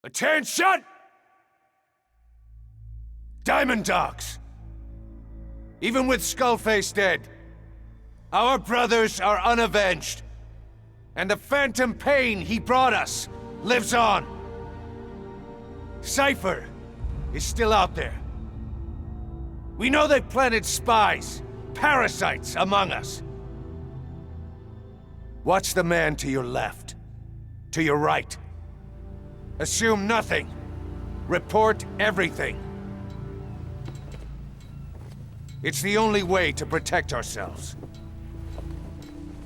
Attention! Diamond Dogs! Even with Skullface dead, our brothers are unavenged. And the phantom pain he brought us lives on. Cypher is still out there. We know they've planted spies, parasites among us. Watch the man to your left, to your right. Assume nothing. Report everything. It's the only way to protect ourselves.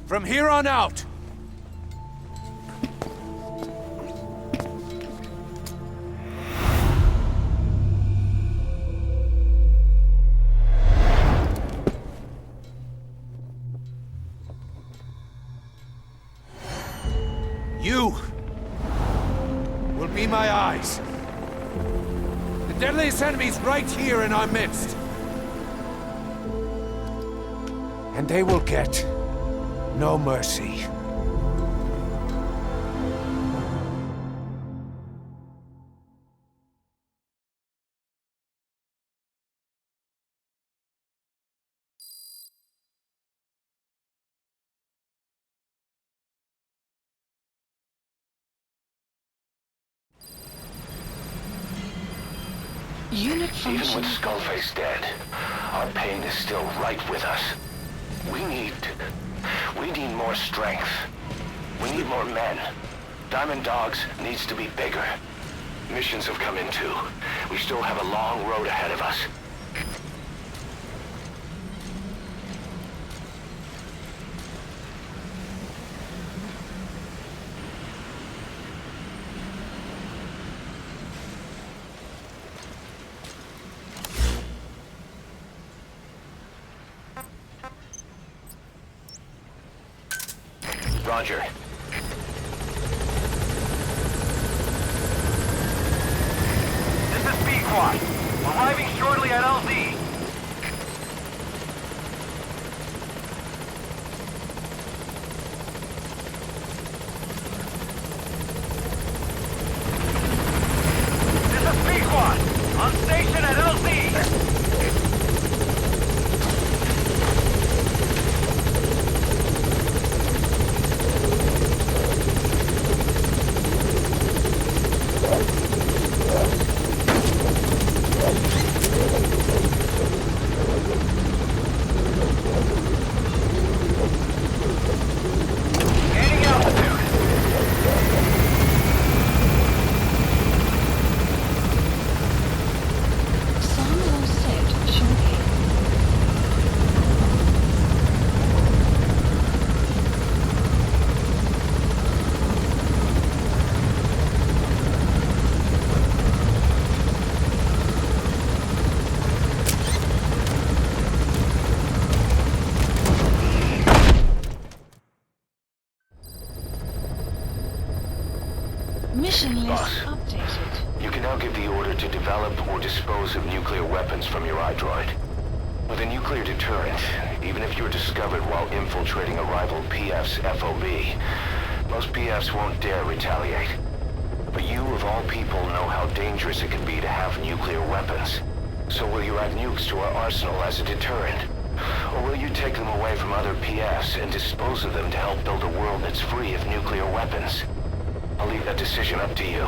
From here on out, you will be my eyes. The deadliest enemy's right here in our midst. And they will get no mercy. Unit function. Even with Skullface dead, our pain is still right with us. We need more strength. We need more men. Diamond Dogs needs to be bigger. Missions have come in too. We still have a long road ahead of us. Roger. This is B-Quad. Arriving shortly at LZ. This is B-Quad. On station at LZ. Mission list Boss. updated. You can now give the order to develop or dispose of nuclear weapons from your iDroid. With a nuclear deterrent, even if you're discovered while infiltrating a rival PF's FOB, most PFs won't dare retaliate. But you, of all people, know how dangerous it can be to have nuclear weapons. So will you add nukes to our arsenal as a deterrent? Or will you take them away from other PFs and dispose of them to help build a world that's free of nuclear weapons? I'll leave that decision up to you.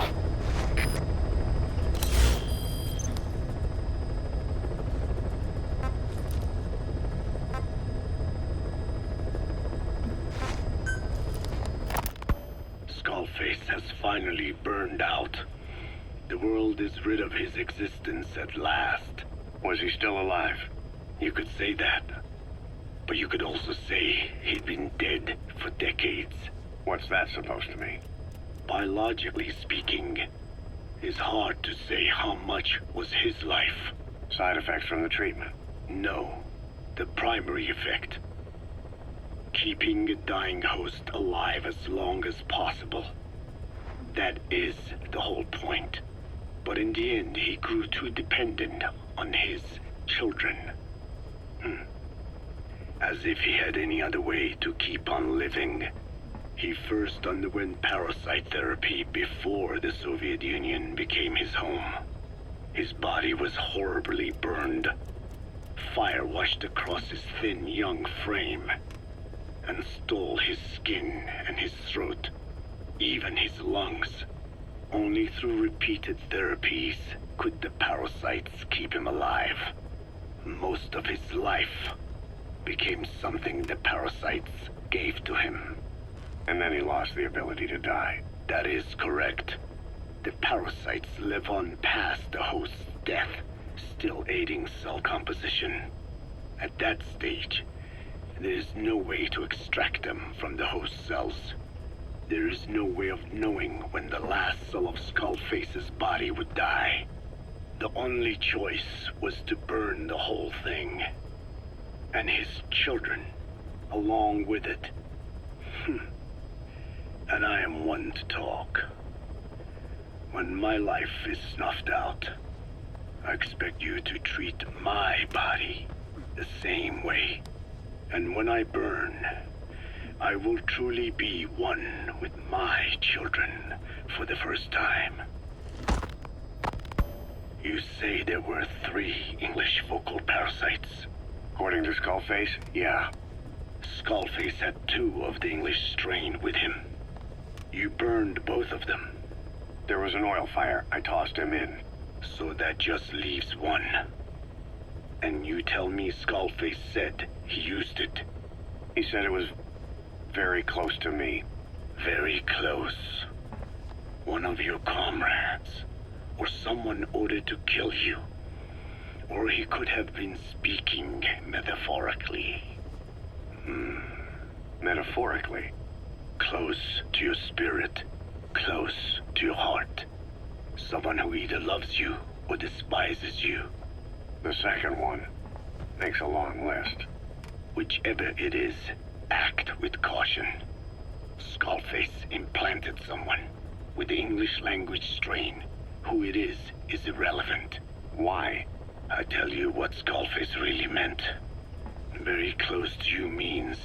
Skullface has finally burned out. The world is rid of his existence at last. Was he still alive? You could say that. But you could also say he'd been dead for decades. What's that supposed to mean? Biologically speaking, it's hard to say how much was his life. Side effects from the treatment? No, the primary effect. Keeping a dying host alive as long as possible. That is the whole point. But in the end, he grew too dependent on his children. As if he had any other way to keep on living. He first underwent parasite therapy before the Soviet Union became his home. His body was horribly burned. Fire washed across his thin young frame and stole his skin and his throat, even his lungs. Only through repeated therapies could the parasites keep him alive. Most of his life became something the parasites gave to him. And then he lost the ability to die. That is correct. The parasites live on past the host's death, still aiding cell composition. At that stage, there is no way to extract them from the host cells. There is no way of knowing when the last cell of Skullface's body would die. The only choice was to burn the whole thing. And his children, along with it. And I am one to talk. When my life is snuffed out, I expect you to treat my body the same way. And when I burn, I will truly be one with my children for the first time. You say there were 3 English vocal parasites. According to Skullface, yeah. Skullface had 2 of the English strain with him. You burned both of them. There was an oil fire. I tossed him in. So that just leaves 1. And you tell me Skullface said he used it. He said it was very close to me. Very close. One of your comrades, or someone ordered to kill you. Or he could have been speaking metaphorically. Metaphorically? Close to your spirit, close to your heart. Someone who either loves you or despises you. The second one makes a long list. Whichever it is, act with caution. Skullface implanted someone with the English language strain. Who it is irrelevant. Why? I tell you what Skullface really meant. Very close to you means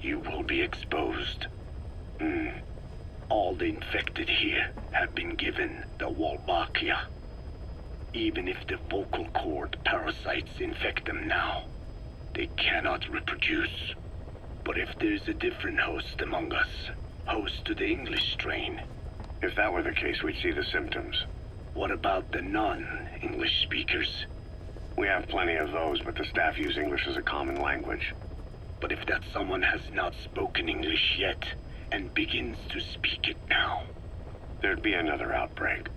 you will be exposed. All the infected here have been given the Wolbachia. Even if the vocal cord parasites infect them now, they cannot reproduce. But if there's a different host among us, host to the English strain. If that were the case, we'd see the symptoms. What about the non-English speakers? We have plenty of those, but the staff use English as a common language. But if that someone has not spoken English yet, and begins to speak it now, there'd be another outbreak.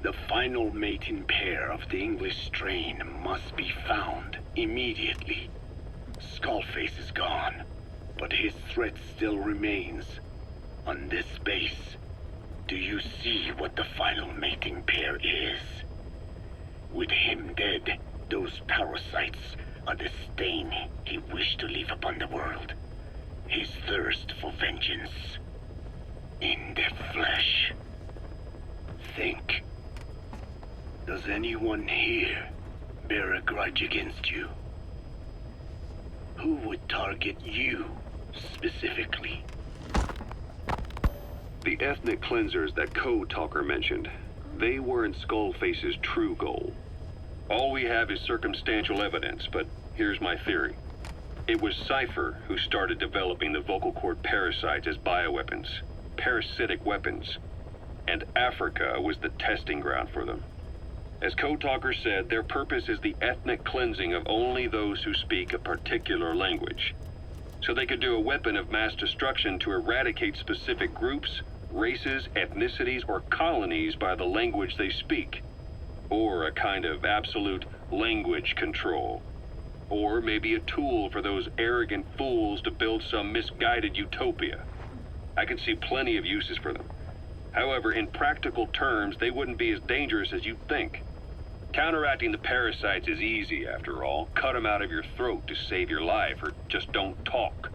The final mating pair of the English strain must be found immediately. Skullface is gone, but his threat still remains. On this base, do you see what the final mating pair is? With him dead, those parasites are the stain he wished to leave upon the world. His thirst for vengeance. In the flesh. Think. Does anyone here bear a grudge against you? Who would target you, specifically? The ethnic cleansers that Code Talker mentioned, they weren't Skullface's true goal. All we have is circumstantial evidence, but here's my theory. It was Cypher who started developing the vocal cord parasites as bioweapons, parasitic weapons, and Africa was the testing ground for them. As Code Talker said, their purpose is the ethnic cleansing of only those who speak a particular language. So they could do a weapon of mass destruction to eradicate specific groups, races, ethnicities, or colonies by the language they speak. Or a kind of absolute language control. Or maybe a tool for those arrogant fools to build some misguided utopia. I can see plenty of uses for them. However, in practical terms, they wouldn't be as dangerous as you'd think. Counteracting the parasites is easy, after all. Cut them out of your throat to save your life, or just don't talk.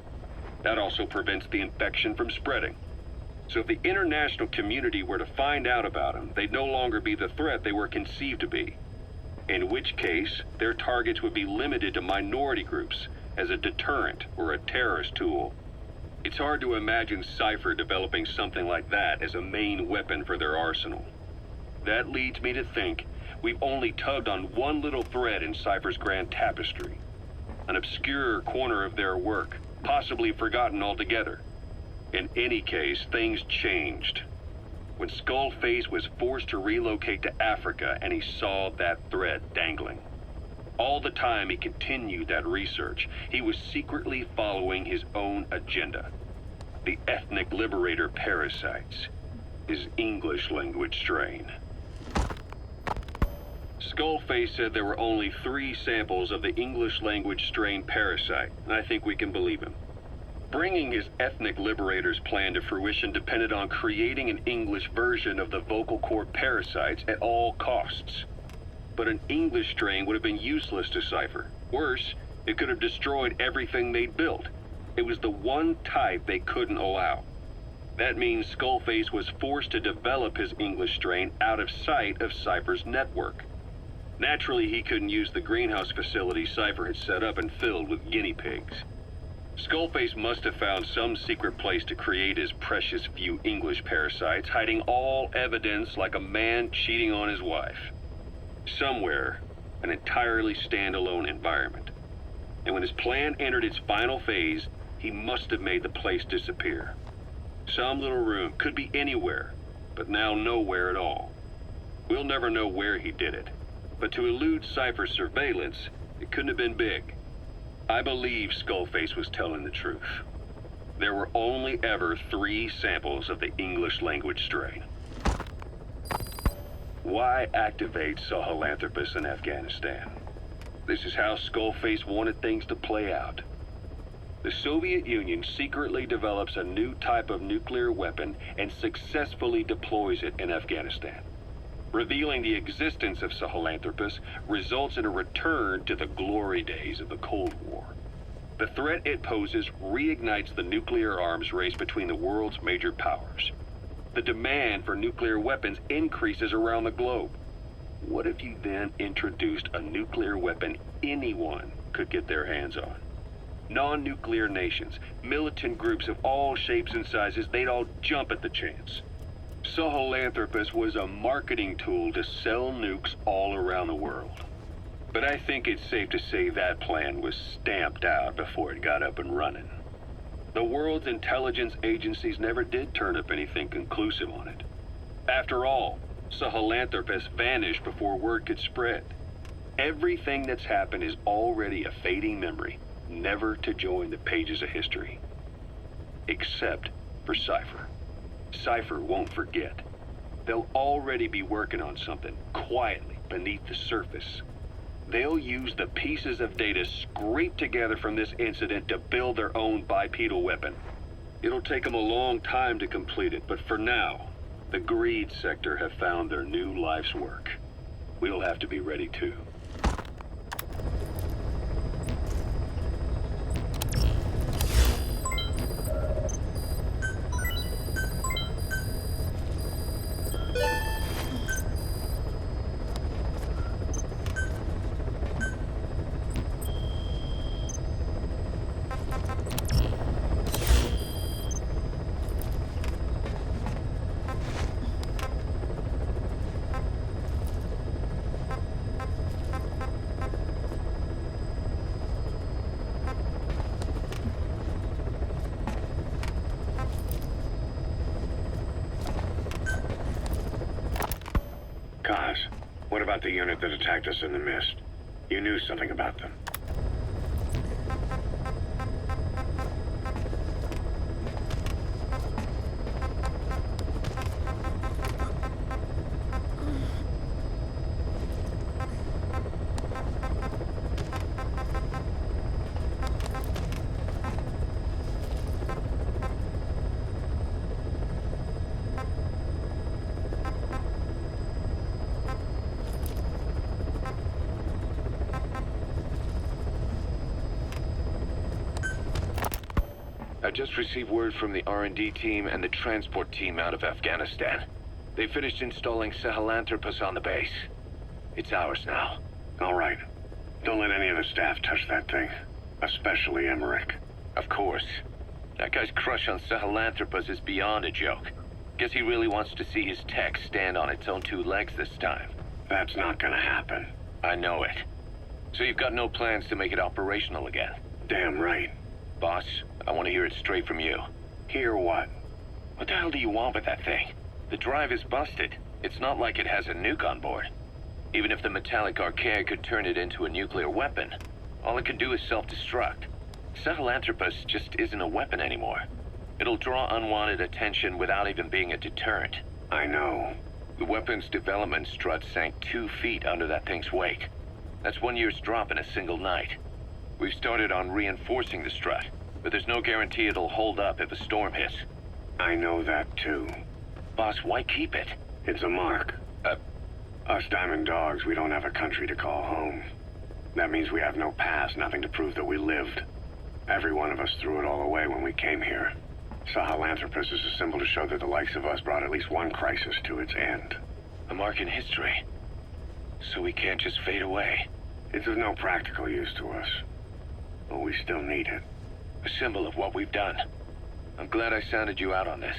That also prevents the infection from spreading. So if the international community were to find out about them, they'd no longer be the threat they were conceived to be. In which case, their targets would be limited to minority groups as a deterrent or a terrorist tool. It's hard to imagine Cypher developing something like that as a main weapon for their arsenal. That leads me to think we've only tugged on one little thread in Cypher's grand tapestry. An obscure corner of their work, possibly forgotten altogether. In any case, things changed. When Skullface was forced to relocate to Africa and he saw that thread dangling. All the time he continued that research, he was secretly following his own agenda. The ethnic liberator parasites. His English language strain. Skullface said there were only 3 samples of the English language strain parasite, and I think we can believe him. Bringing his ethnic liberator's plan to fruition depended on creating an English version of the vocal cord parasites at all costs. But an English strain would have been useless to Cypher. Worse, it could have destroyed everything they'd built. It was the one type they couldn't allow. That means Skullface was forced to develop his English strain out of sight of Cypher's network. Naturally, he couldn't use the greenhouse facility Cypher had set up and filled with guinea pigs. Skullface must have found some secret place to create his precious few English parasites, hiding all evidence like a man cheating on his wife. Somewhere, an entirely standalone environment. And when his plan entered its final phase, he must have made the place disappear. Some little room, could be anywhere, but now nowhere at all. We'll never know where he did it, but to elude Cypher's surveillance, it couldn't have been big. I believe Skullface was telling the truth. There were only ever 3 samples of the English language strain. Why activate Sahelanthropus in Afghanistan? This is how Skullface wanted things to play out. The Soviet Union secretly develops a new type of nuclear weapon and successfully deploys it in Afghanistan. Revealing the existence of Sahelanthropus results in a return to the glory days of the Cold War. The threat it poses reignites the nuclear arms race between the world's major powers. The demand for nuclear weapons increases around the globe. What if you then introduced a nuclear weapon anyone could get their hands on? Non-nuclear nations, militant groups of all shapes and sizes, they'd all jump at the chance. Sahelanthropus was a marketing tool to sell nukes all around the world. But I think it's safe to say that plan was stamped out before it got up and running. The world's intelligence agencies never did turn up anything conclusive on it. After all, Sahelanthropus vanished before word could spread. Everything that's happened is already a fading memory, never to join the pages of history. Except for Cypher. Cypher won't forget. They'll already be working on something, quietly, beneath the surface. They'll use the pieces of data scraped together from this incident to build their own bipedal weapon. It'll take them a long time to complete it, but for now, the greed sector have found their new life's work. We'll have to be ready too. Kaz, what about the unit that attacked us in the mist? You knew something about them. I just received word from the R&D team and the transport team out of Afghanistan. They finished installing Sahelanthropus on the base. It's ours now. All right. Don't let any of the staff touch that thing. Especially Emmerich. Of course. That guy's crush on Sahelanthropus is beyond a joke. Guess he really wants to see his tech stand on its own two legs this time. That's not gonna happen. I know it. So you've got no plans to make it operational again? Damn right. Boss, I want to hear it straight from you. Hear what? What the hell do you want with that thing? The drive is busted. It's not like it has a nuke on board. Even if the metallic archaea could turn it into a nuclear weapon, all it can do is self-destruct. Sahelanthropus just isn't a weapon anymore. It'll draw unwanted attention without even being a deterrent. I know. The weapon's development strut sank 2 feet under that thing's wake. That's 1 year's drop in a single night. We've started on reinforcing the strut, but there's no guarantee it'll hold up if a storm hits. I know that too. Boss, why keep it? It's a mark. Us Diamond Dogs, we don't have a country to call home. That means we have no past, nothing to prove that we lived. Every one of us threw it all away when we came here. Sahelanthropus is a symbol to show that the likes of us brought at least one crisis to its end. A mark in history. So we can't just fade away. It's of no practical use to us, but we still need it. A symbol of what we've done. I'm glad I sounded you out on this.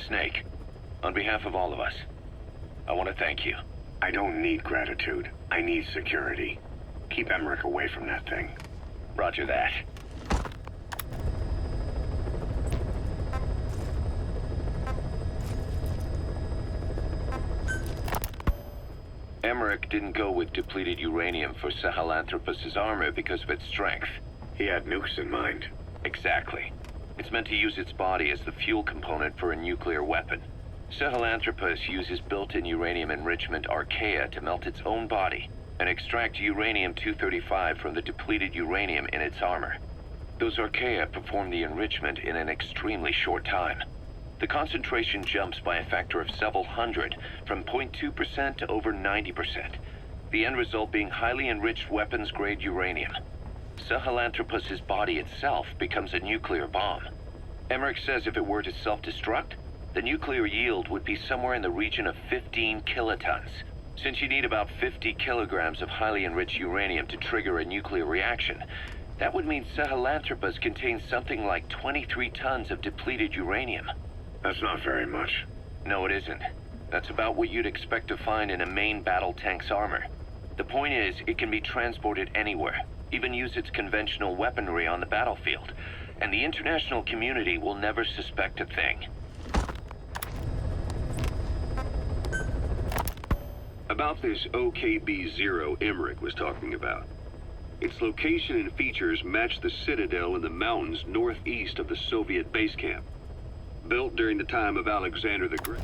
Snake, on behalf of all of us, I want to thank you. I don't need gratitude. I need security. Keep Emmerich away from that thing. Roger that. Emmerich didn't go with depleted uranium for Sahelanthropus's armor because of its strength. He had nukes in mind. Exactly. It's meant to use its body as the fuel component for a nuclear weapon. Sahelanthropus uses built-in uranium enrichment archaea to melt its own body and extract uranium-235 from the depleted uranium in its armor. Those archaea perform the enrichment in an extremely short time. The concentration jumps by a factor of several hundred, from 0.2% to over 90%. The end result being highly enriched weapons-grade uranium. Sahelanthropus's body itself becomes a nuclear bomb. Emmerich says if it were to self-destruct, the nuclear yield would be somewhere in the region of 15 kilotons. Since you need about 50 kilograms of highly enriched uranium to trigger a nuclear reaction, that would mean Sahelanthropus contains something like 23 tons of depleted uranium. That's not very much. No, it isn't. That's about what you'd expect to find in a main battle tank's armor. The point is, it can be transported anywhere, even use its conventional weaponry on the battlefield, and the international community will never suspect a thing. About this OKB-0 Emmerich was talking about. Its location and features match the citadel in the mountains northeast of the Soviet base camp. Built during the time of Alexander the Great.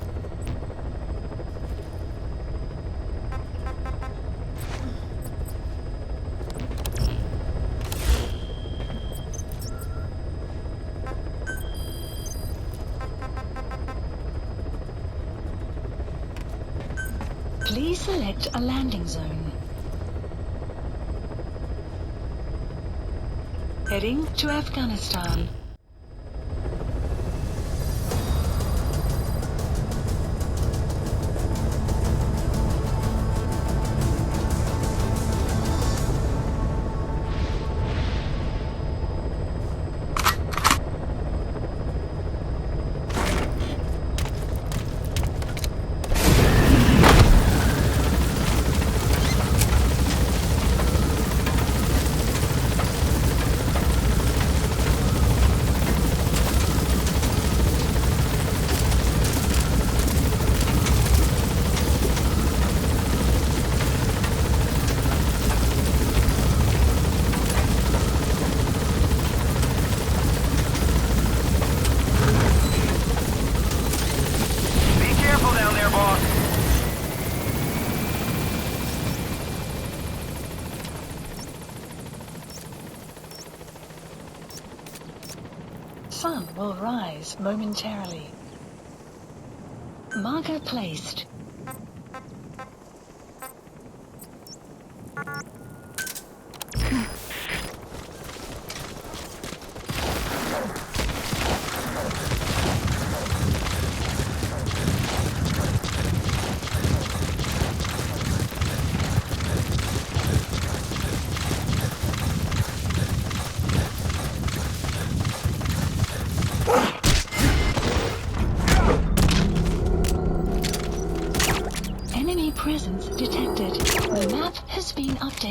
Please select a landing zone. Heading to Afghanistan. Sun will rise momentarily. Marker placed.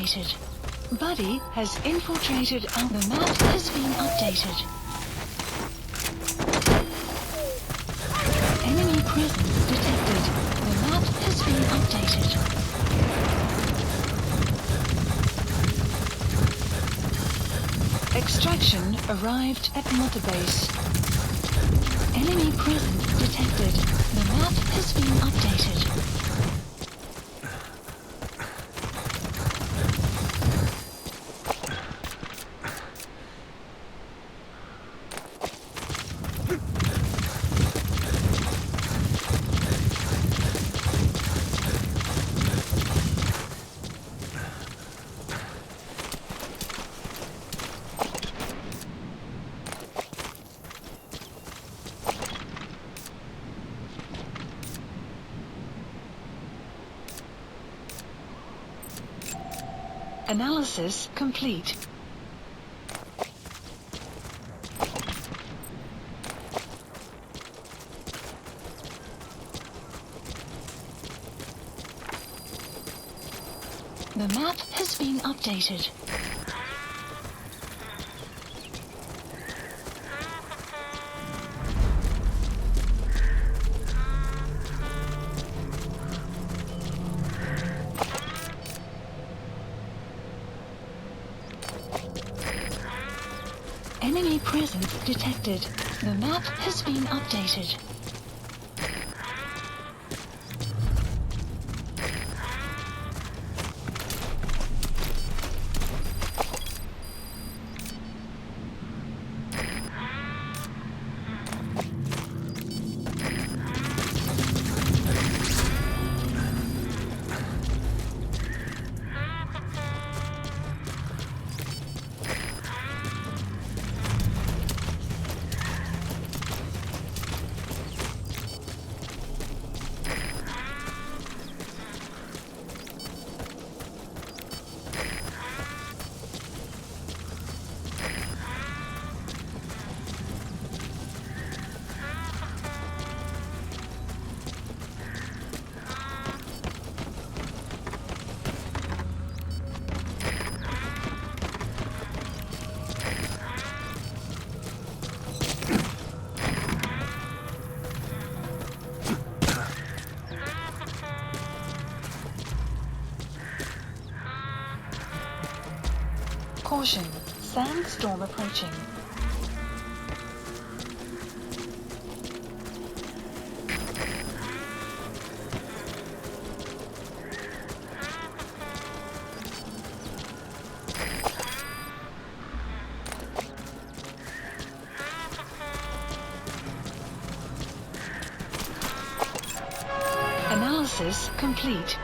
updated. Buddy has infiltrated and the map has been updated. Enemy presence detected. The map has been updated. Extraction arrived at Mother Base. Enemy presence detected. The map has been updated. Analysis complete. The map has been updated. Enemy presence detected. The map has been updated. Caution, sandstorm approaching. Analysis complete.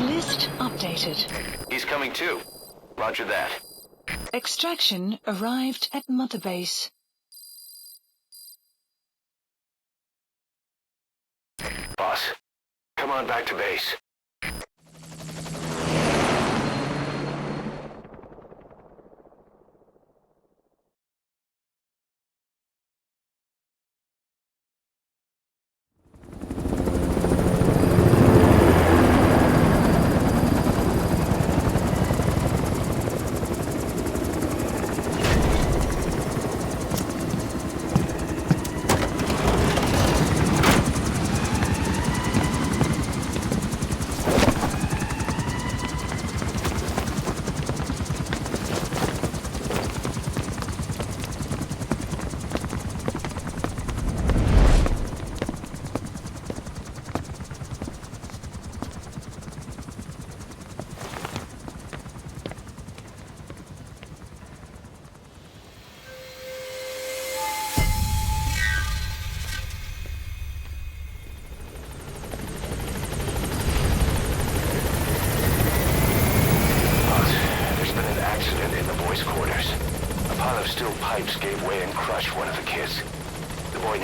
List updated. He's coming too. Roger that. Extraction arrived at Mother Base. Boss, come on back to base.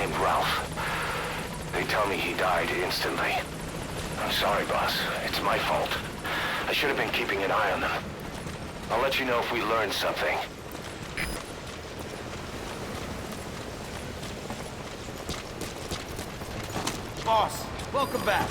named Ralph. They tell me he died instantly. I'm sorry, boss. It's my fault. I should have been keeping an eye on them. I'll let you know if we learn something. Boss, welcome back.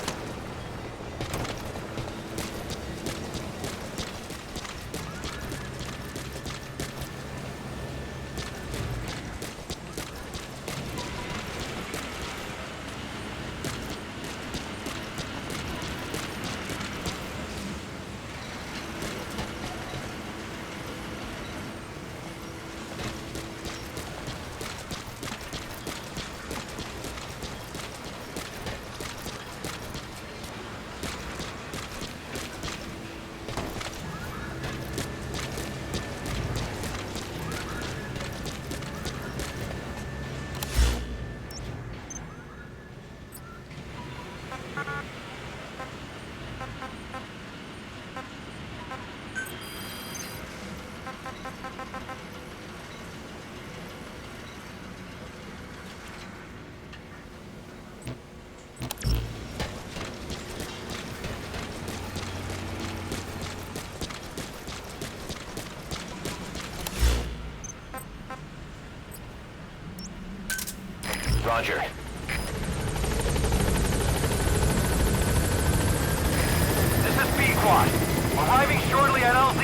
Roger. This is B-Quad. Arriving shortly at LZ.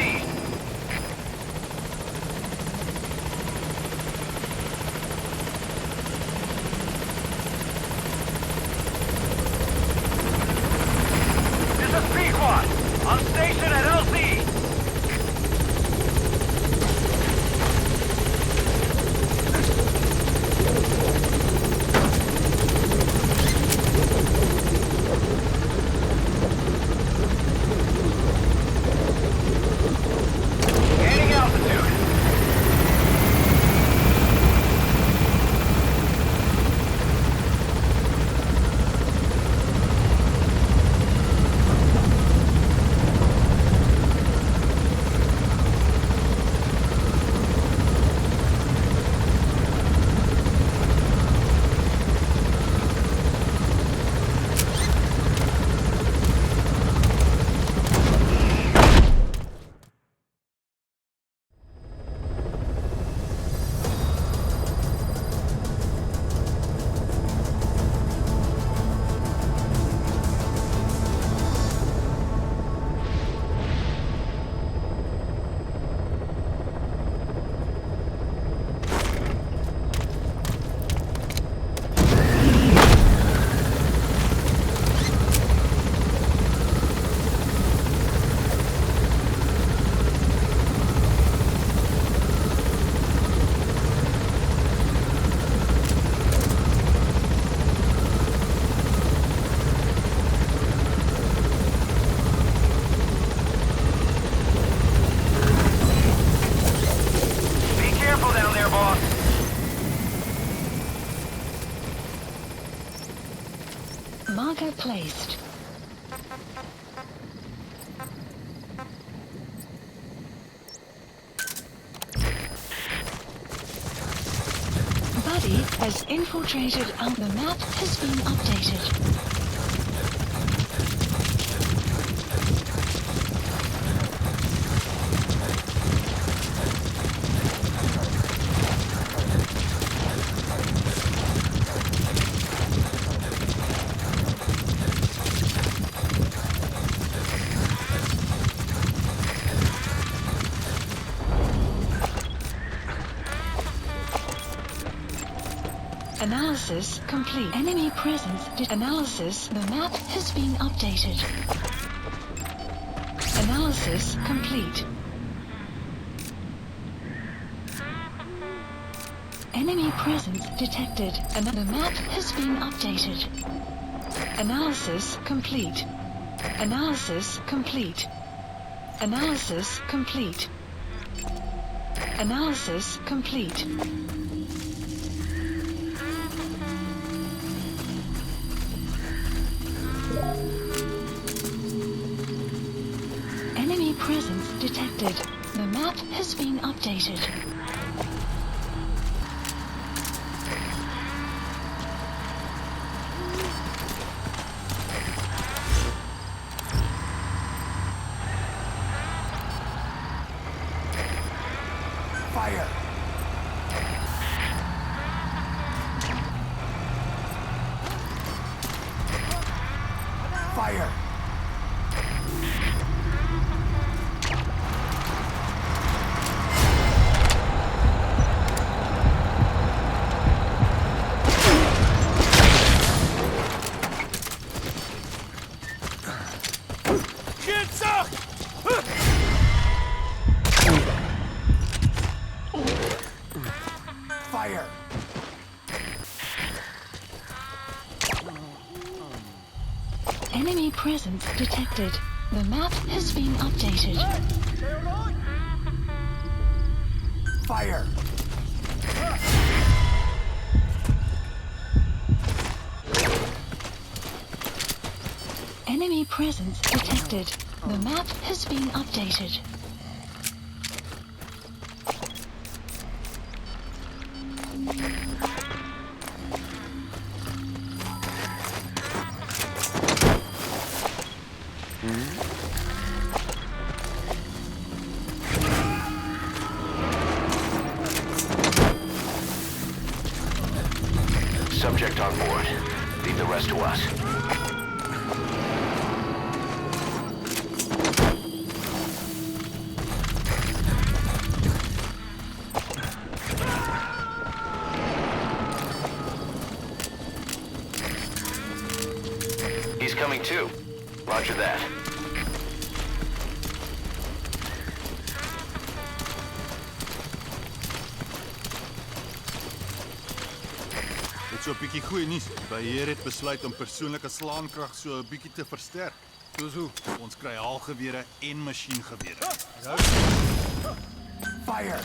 This is B-Quad. On station at LZ. Gaining altitude. Marker placed. Buddy has infiltrated and the map has been updated. Analysis complete. Enemy presence. Analysis. The map has been updated. Analysis complete. Enemy presence detected. And the map has been updated. Analysis complete. Analysis complete. Analysis complete. Analysis complete. Enemy presence detected. The map has been updated. Fire! Fire! Enemy presence detected. The map has been updated. Fire! Enemy presence detected. The map has been updated. Subject on board. Leave the rest to us. He's coming too. Roger that. Dit so 'n bietjie goeie nuus. Beheer het besluit om persoonlike slaankrag so 'n bietjie te versterk. Soos hoe? Ons kry haalgewere en masjiengewere. Fire!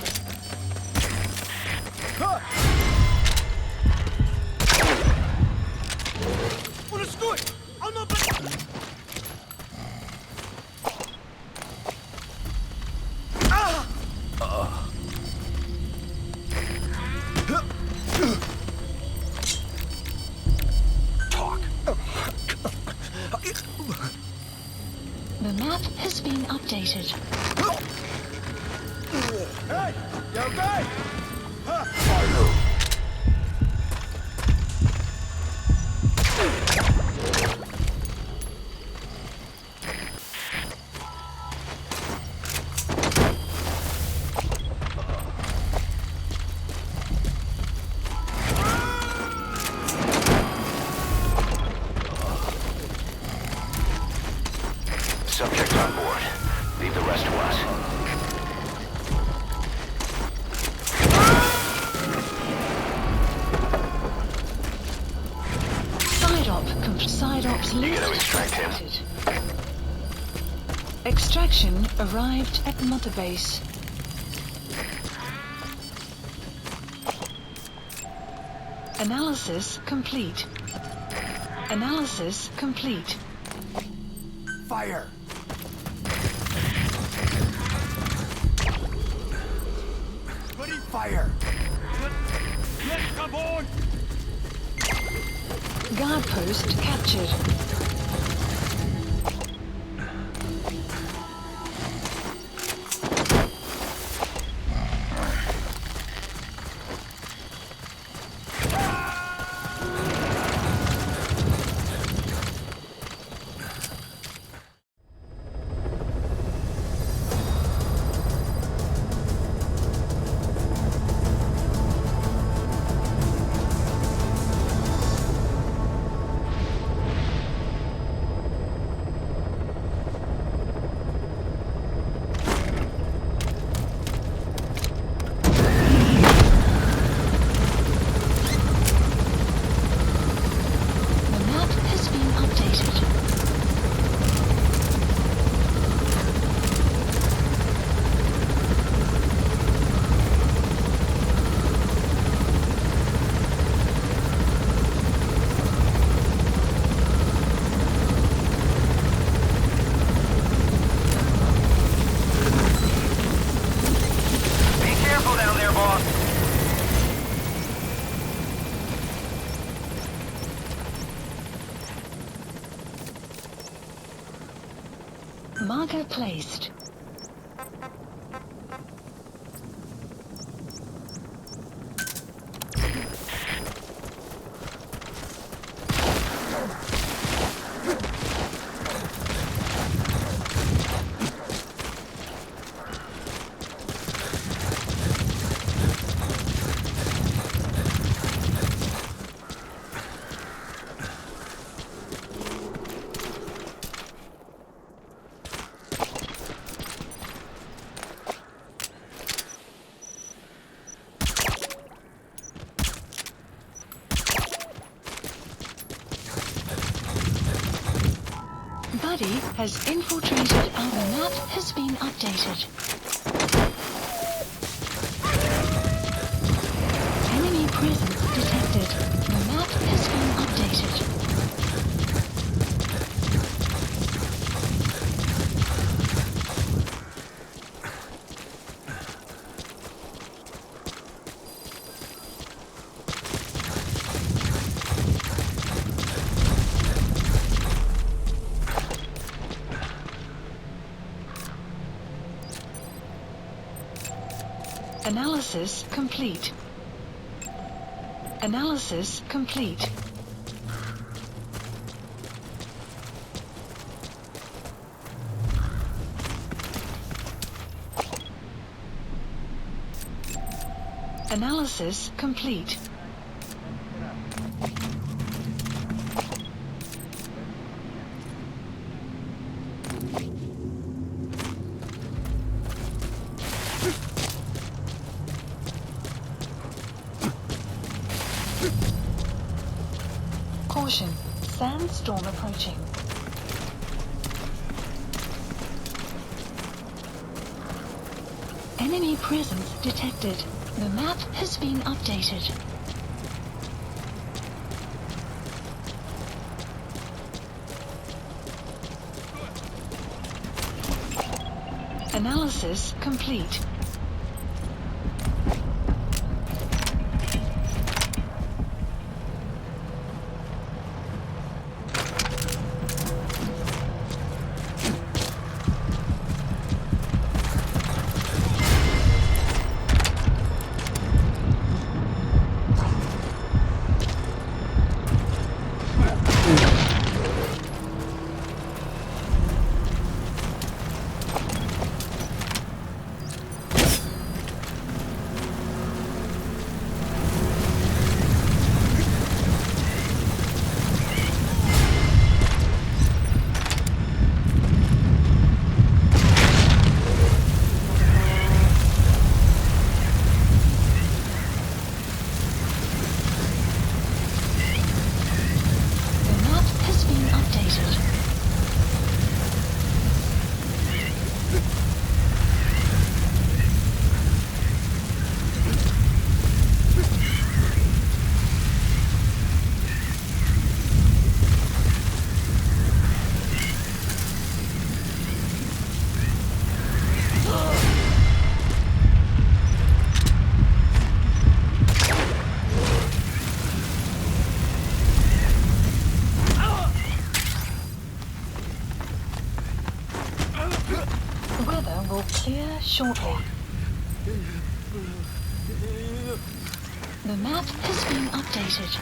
The map has been updated. Hey! You okay? Fire! Subject on board. Leave the rest to us. Side ops list gotta extract him. detected. Extraction arrived at Mother Base. Analysis complete. Analysis complete. Fire! Fire! Come on! Guard post captured. Marker placed. party has infiltrated our map has been updated. Enemy presence detected. The map has been updated. Analysis complete. Analysis complete. Analysis complete. Caution, sandstorm approaching. Enemy presence detected. The map has been updated. Analysis complete. Clear shortly. The map has been updated.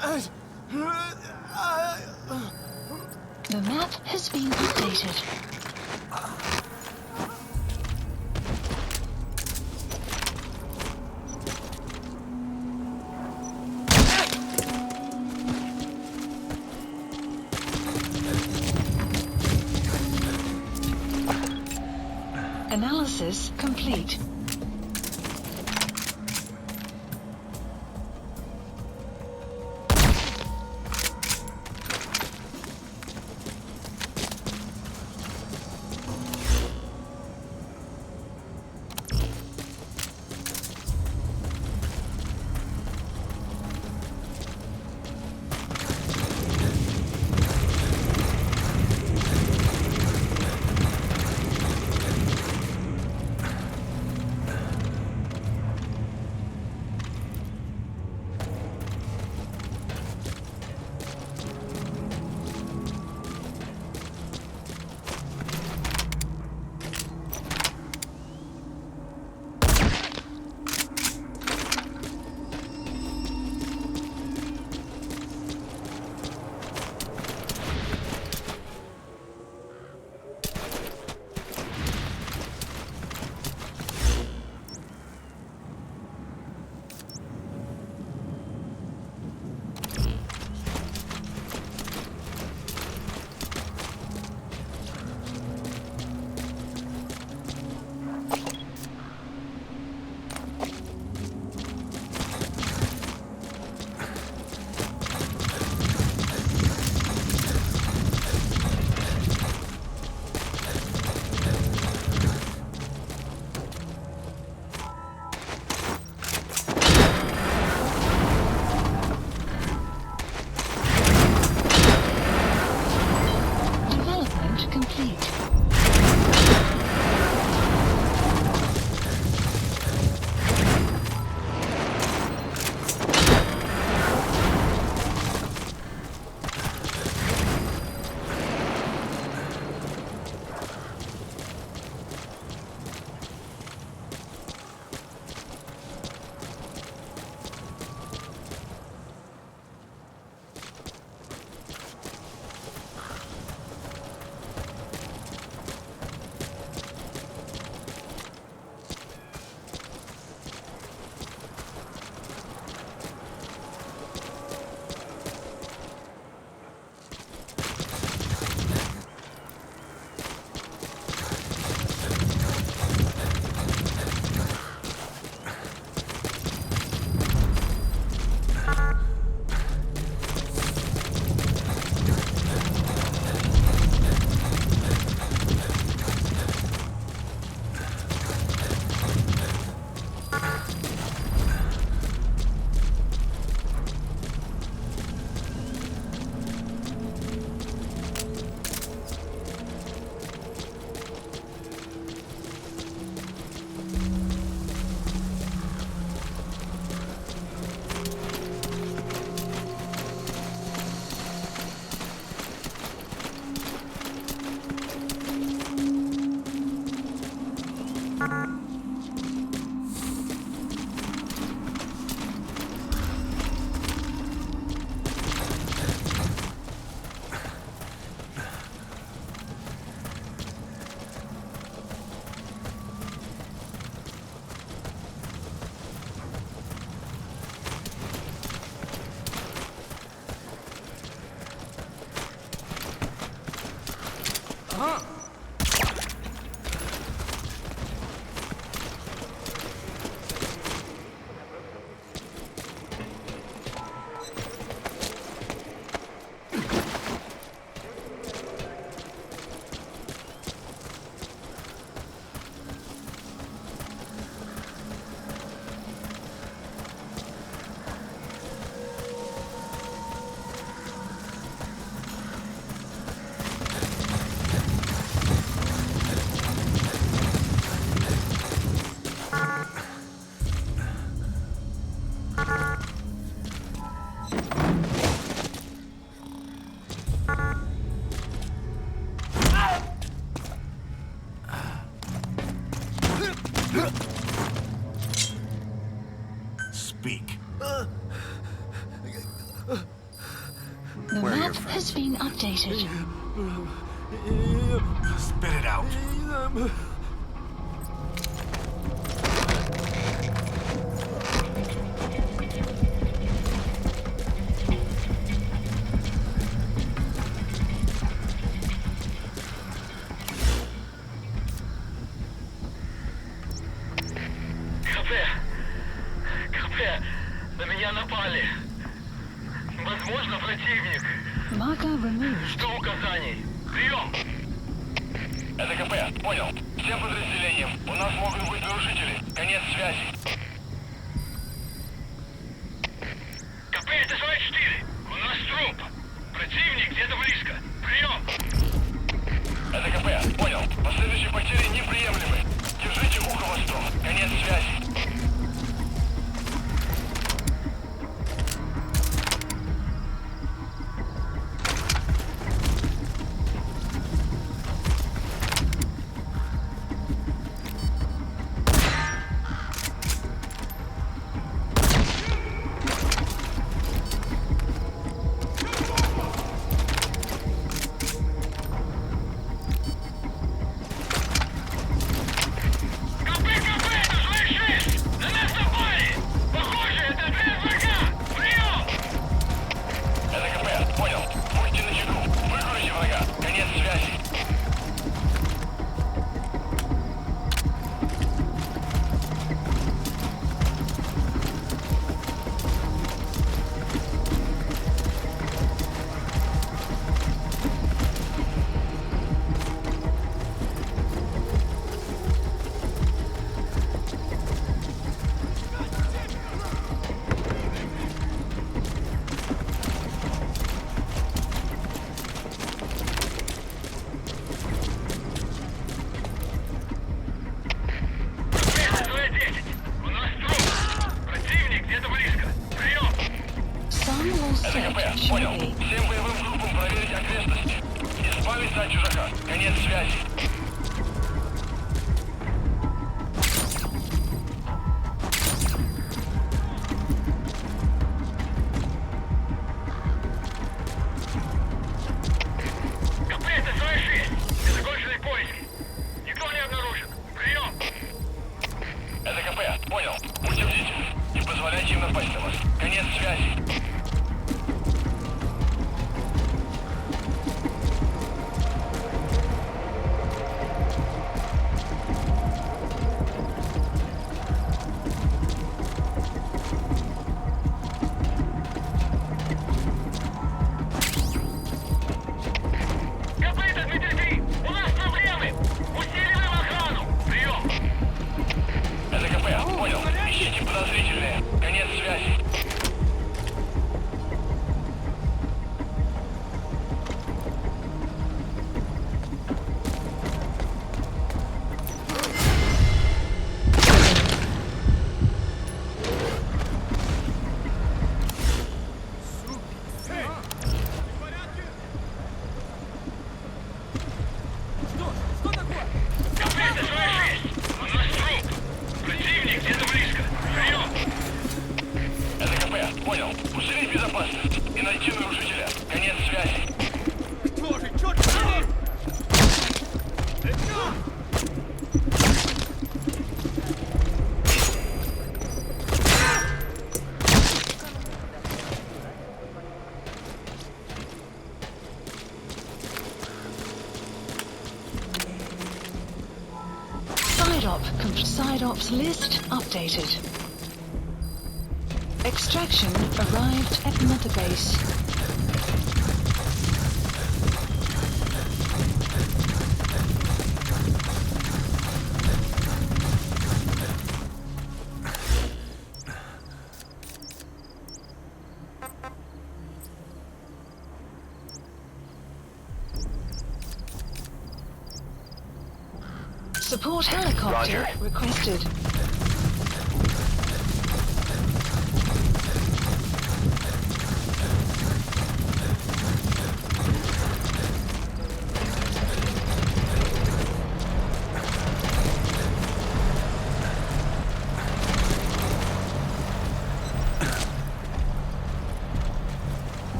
The map has been updated. Analysis complete. The map has been updated. Spit it out. На меня напали. Возможно, противник. Marker removed. Что указаний? Прием! Это КП, понял. Всем подразделениям. У нас могут быть нарушители. Конец связи. КП, это 4. У нас труп. Противник где-то близко. Прием! Это КП, понял. Последующие потери неприемлемы. Держите ухо восток. Конец связи. Понял. Всем боевым группам проверить окрестности. Избавиться от чужака. Конец связи. КП, это 46. Незаконченные поиски. Никто не обнаружен. Прием. Это КП. Понял. Будьте бдительны. Не позволяйте им напасть на вас. Конец связи. Side ops list updated. Extraction arrived at Mother Base. Support helicopter requested.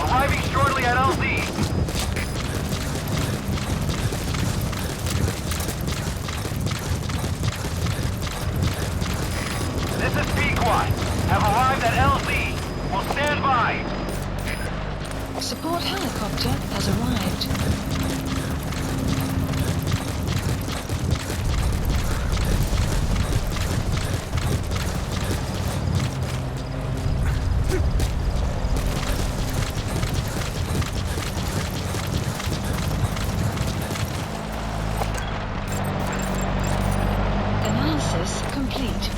Arriving shortly at LZ. This is Pequot. Have arrived at LZ. Will stand by. Support helicopter has arrived. Analysis complete.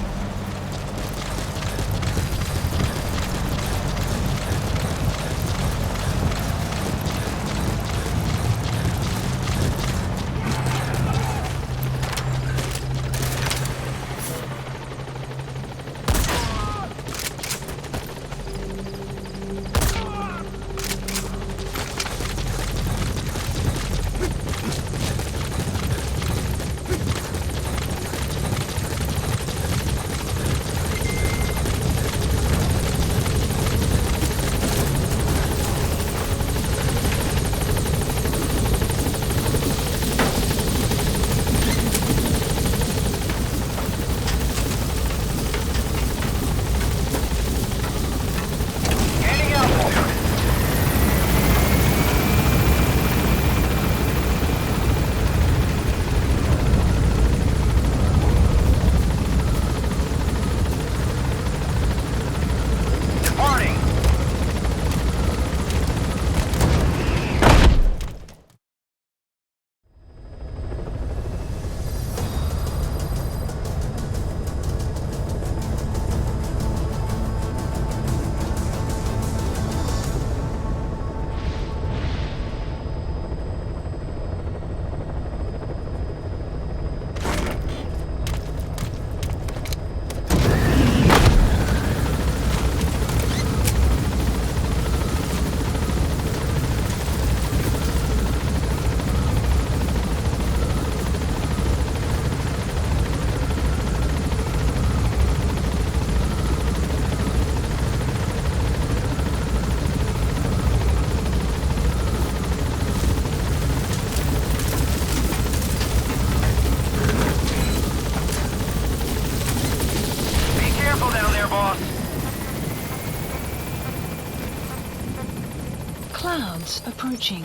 Clouds approaching.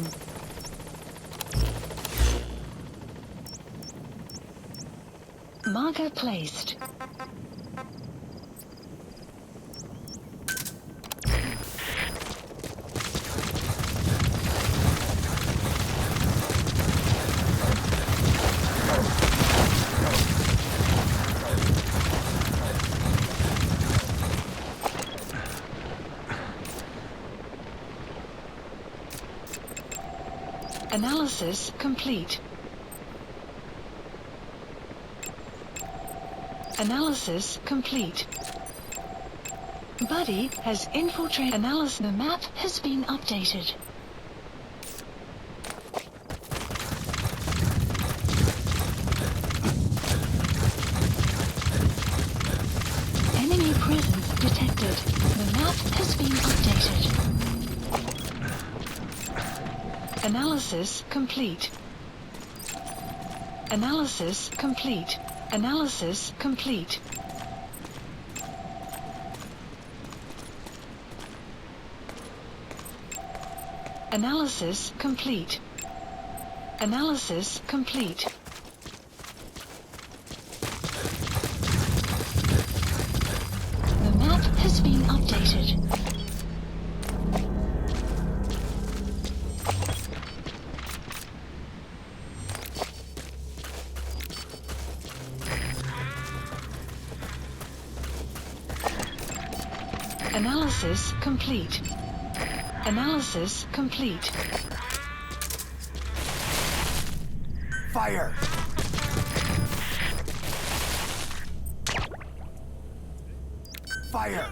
Marker placed. Analysis complete. Analysis complete. Buddy has infiltrated. Analysis. The map has been updated. Enemy presence detected. The map has been updated. Analysis complete. Analysis complete. Analysis complete. Analysis complete. Analysis complete. The map has been updated. Analysis complete. Analysis complete. Fire! Fire!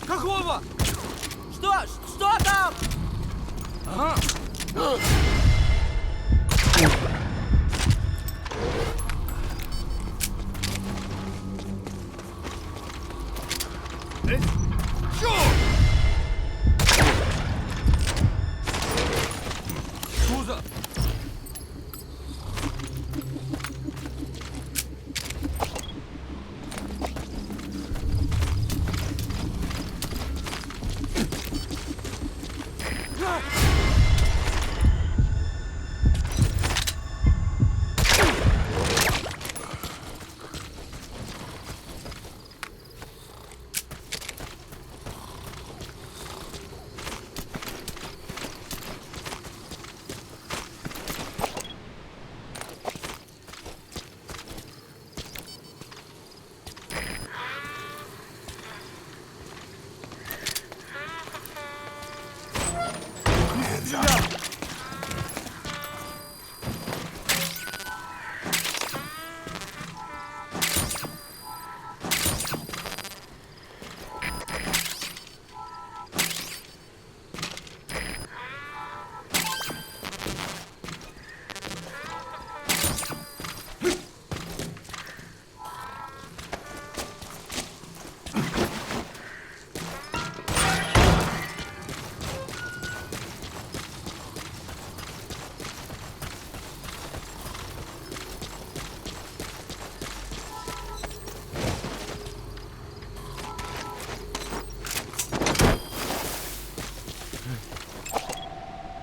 Какого? Что там? Ага.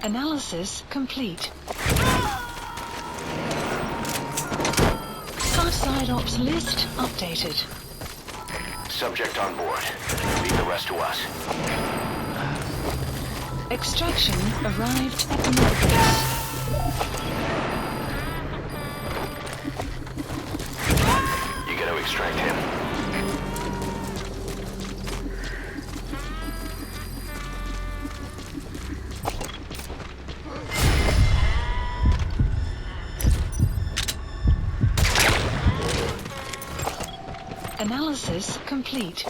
Analysis complete. Side ops list updated. Subject on board. Leave the rest to us. Extraction arrived at the mother base. You gotta extract him. Analysis complete.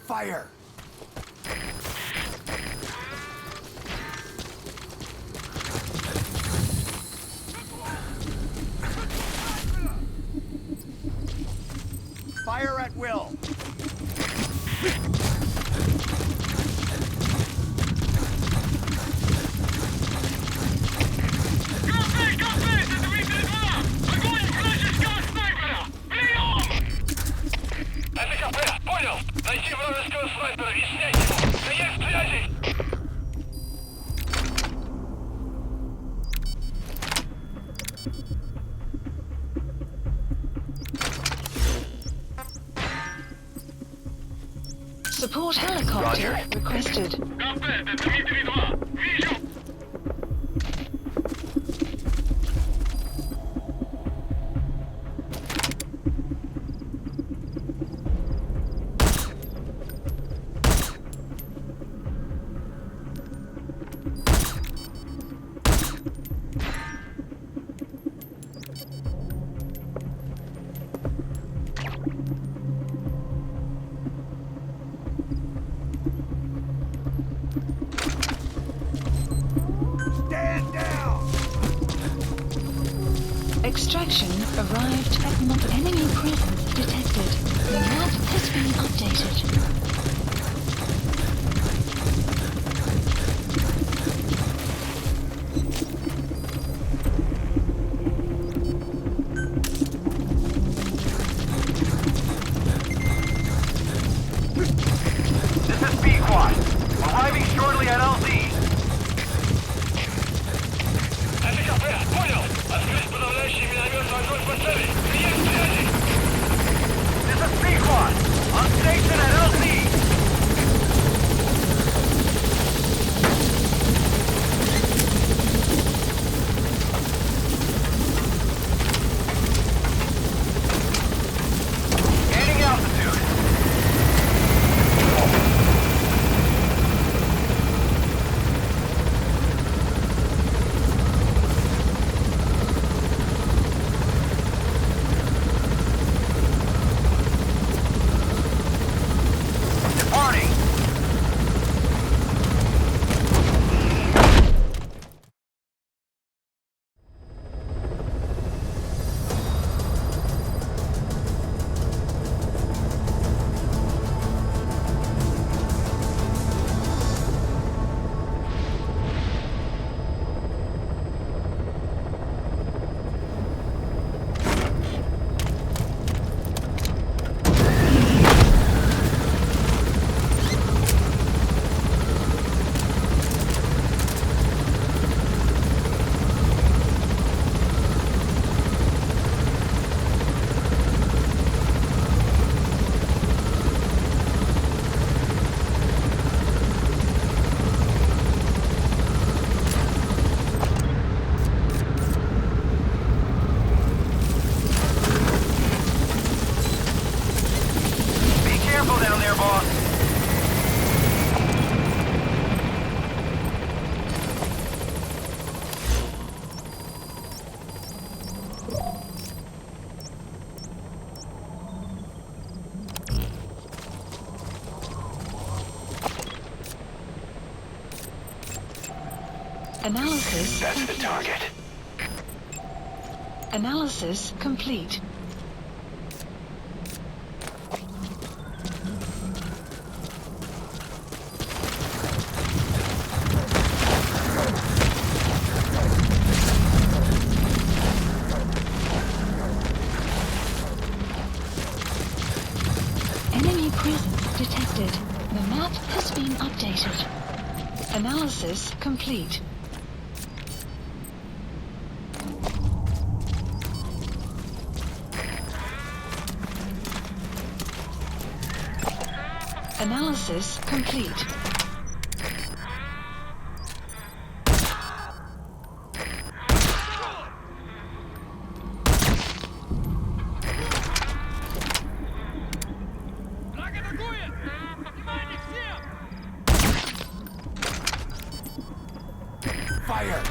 Fire! Fire at will! Это КП, понял! Найти вражеского снайпера и снять его! Конец связи! Support helicopter requested. КП, это Дмитрий-2! Вижу! Extraction arrived at enemy presence detected. The map has been updated. This is B-Quad. Arriving shortly at LZ. Это КП, понял! Открыть подавляющий минометный огонь по цели! Клиент связи! This is B-Quad. On station at LZ. Analysis That's the complete. target. Analysis complete. Enemy presence detected. The map has been updated. Analysis complete. Analysis complete. Fire!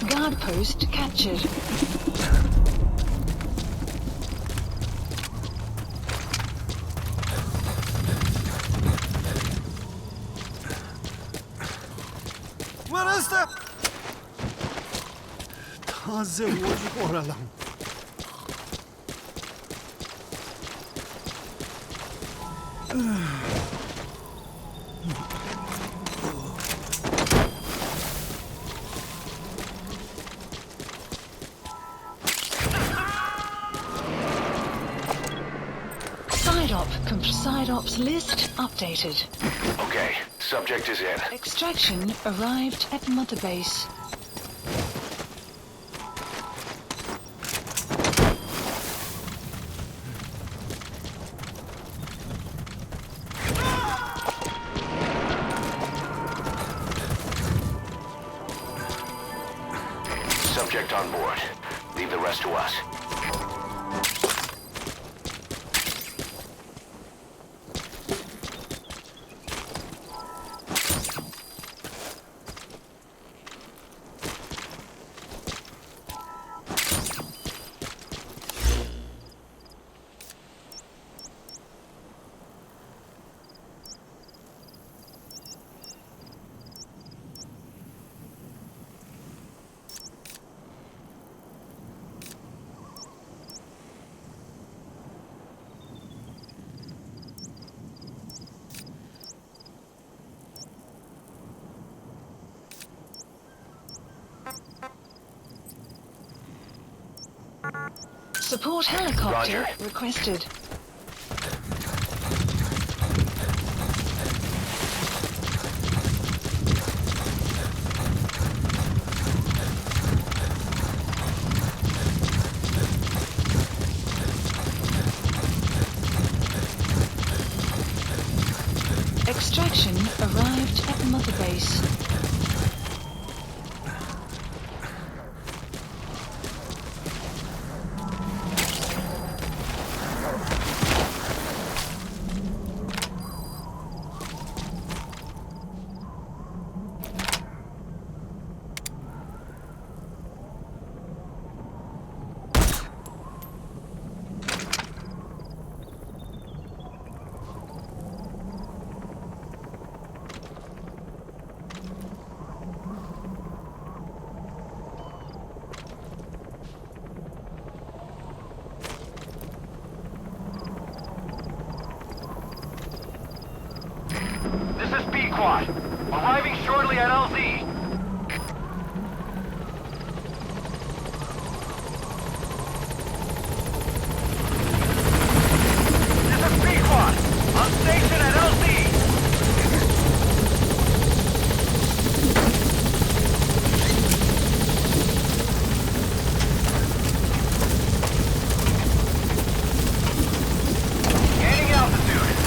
Guard post captured. Where is that? Taze hoje oralam. Side ops list updated. Okay, subject is in. Extraction arrived at Mother Base. Subject on board. Leave the rest to us. Support helicopter Roger. requested. Extraction arrived at Mother Base. This is B-Quad. Arriving shortly at LZ. This is B-Quad. On station at LZ. Gaining altitude.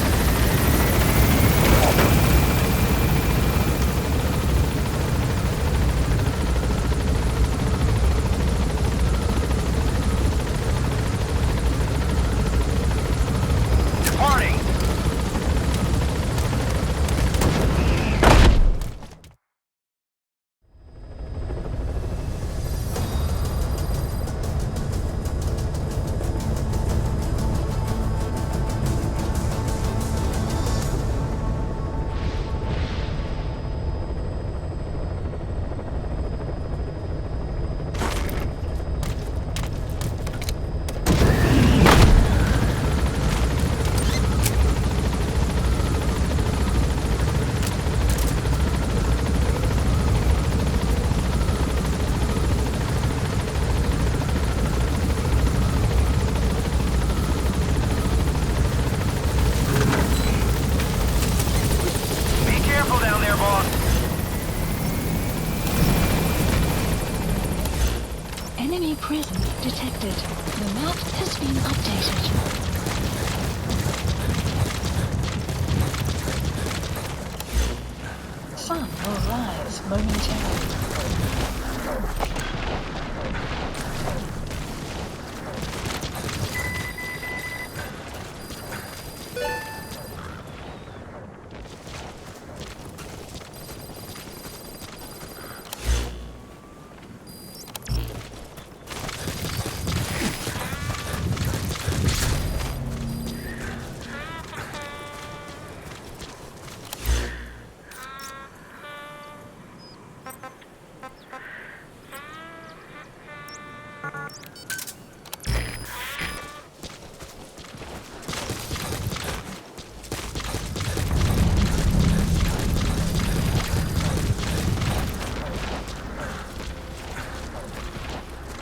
presence detected. The map has been updated. Sun will rise momentarily.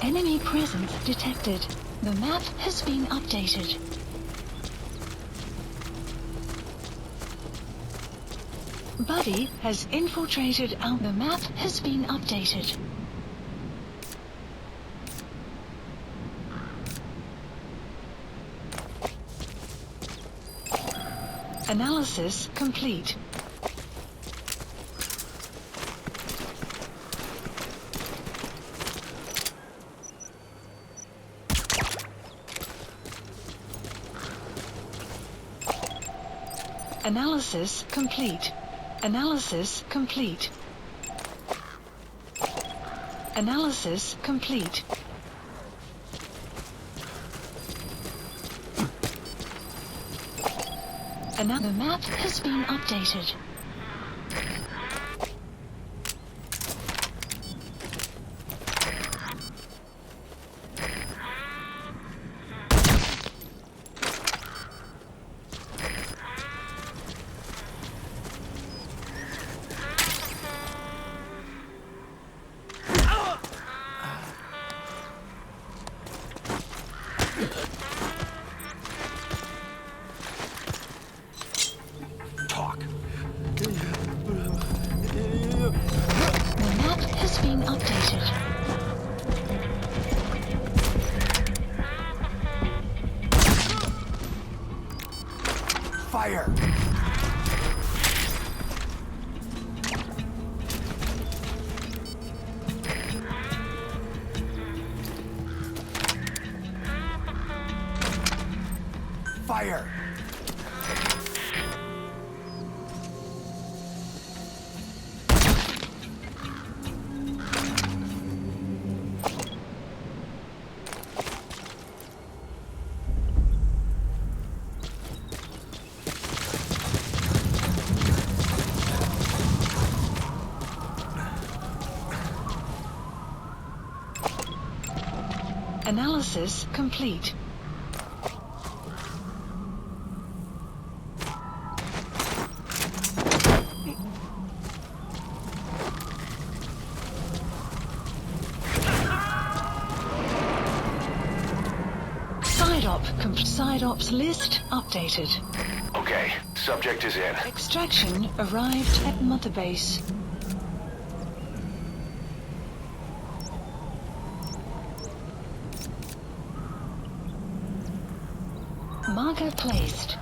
Enemy presence detected. The map has been updated. Buddy has infiltrated our... The map has been updated. Analysis complete. Analysis complete. Analysis complete. Analysis complete. The map has been updated. Fire! Fire! Analysis complete. Side ops list updated. Okay, subject is in. Extraction arrived at Mother Base. Marker placed.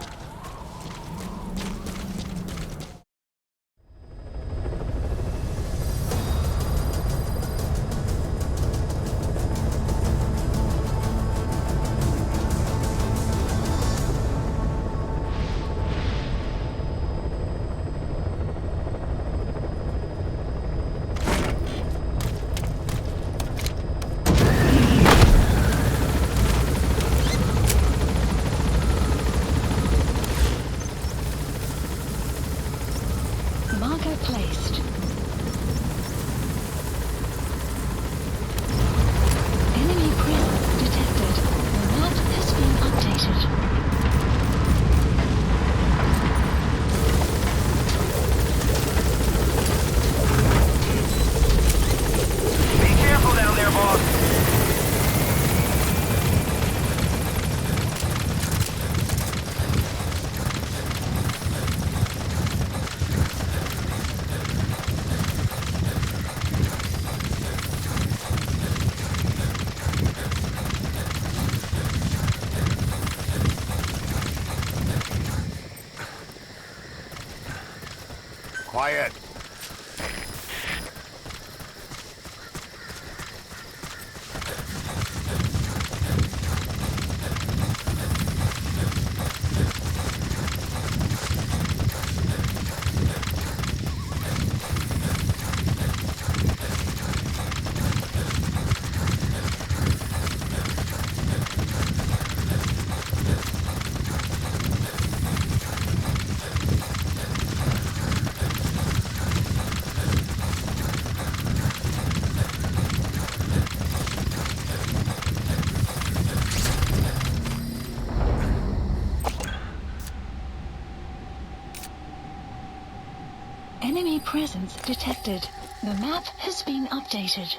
Quiet. Enemy presence detected. The map has been updated.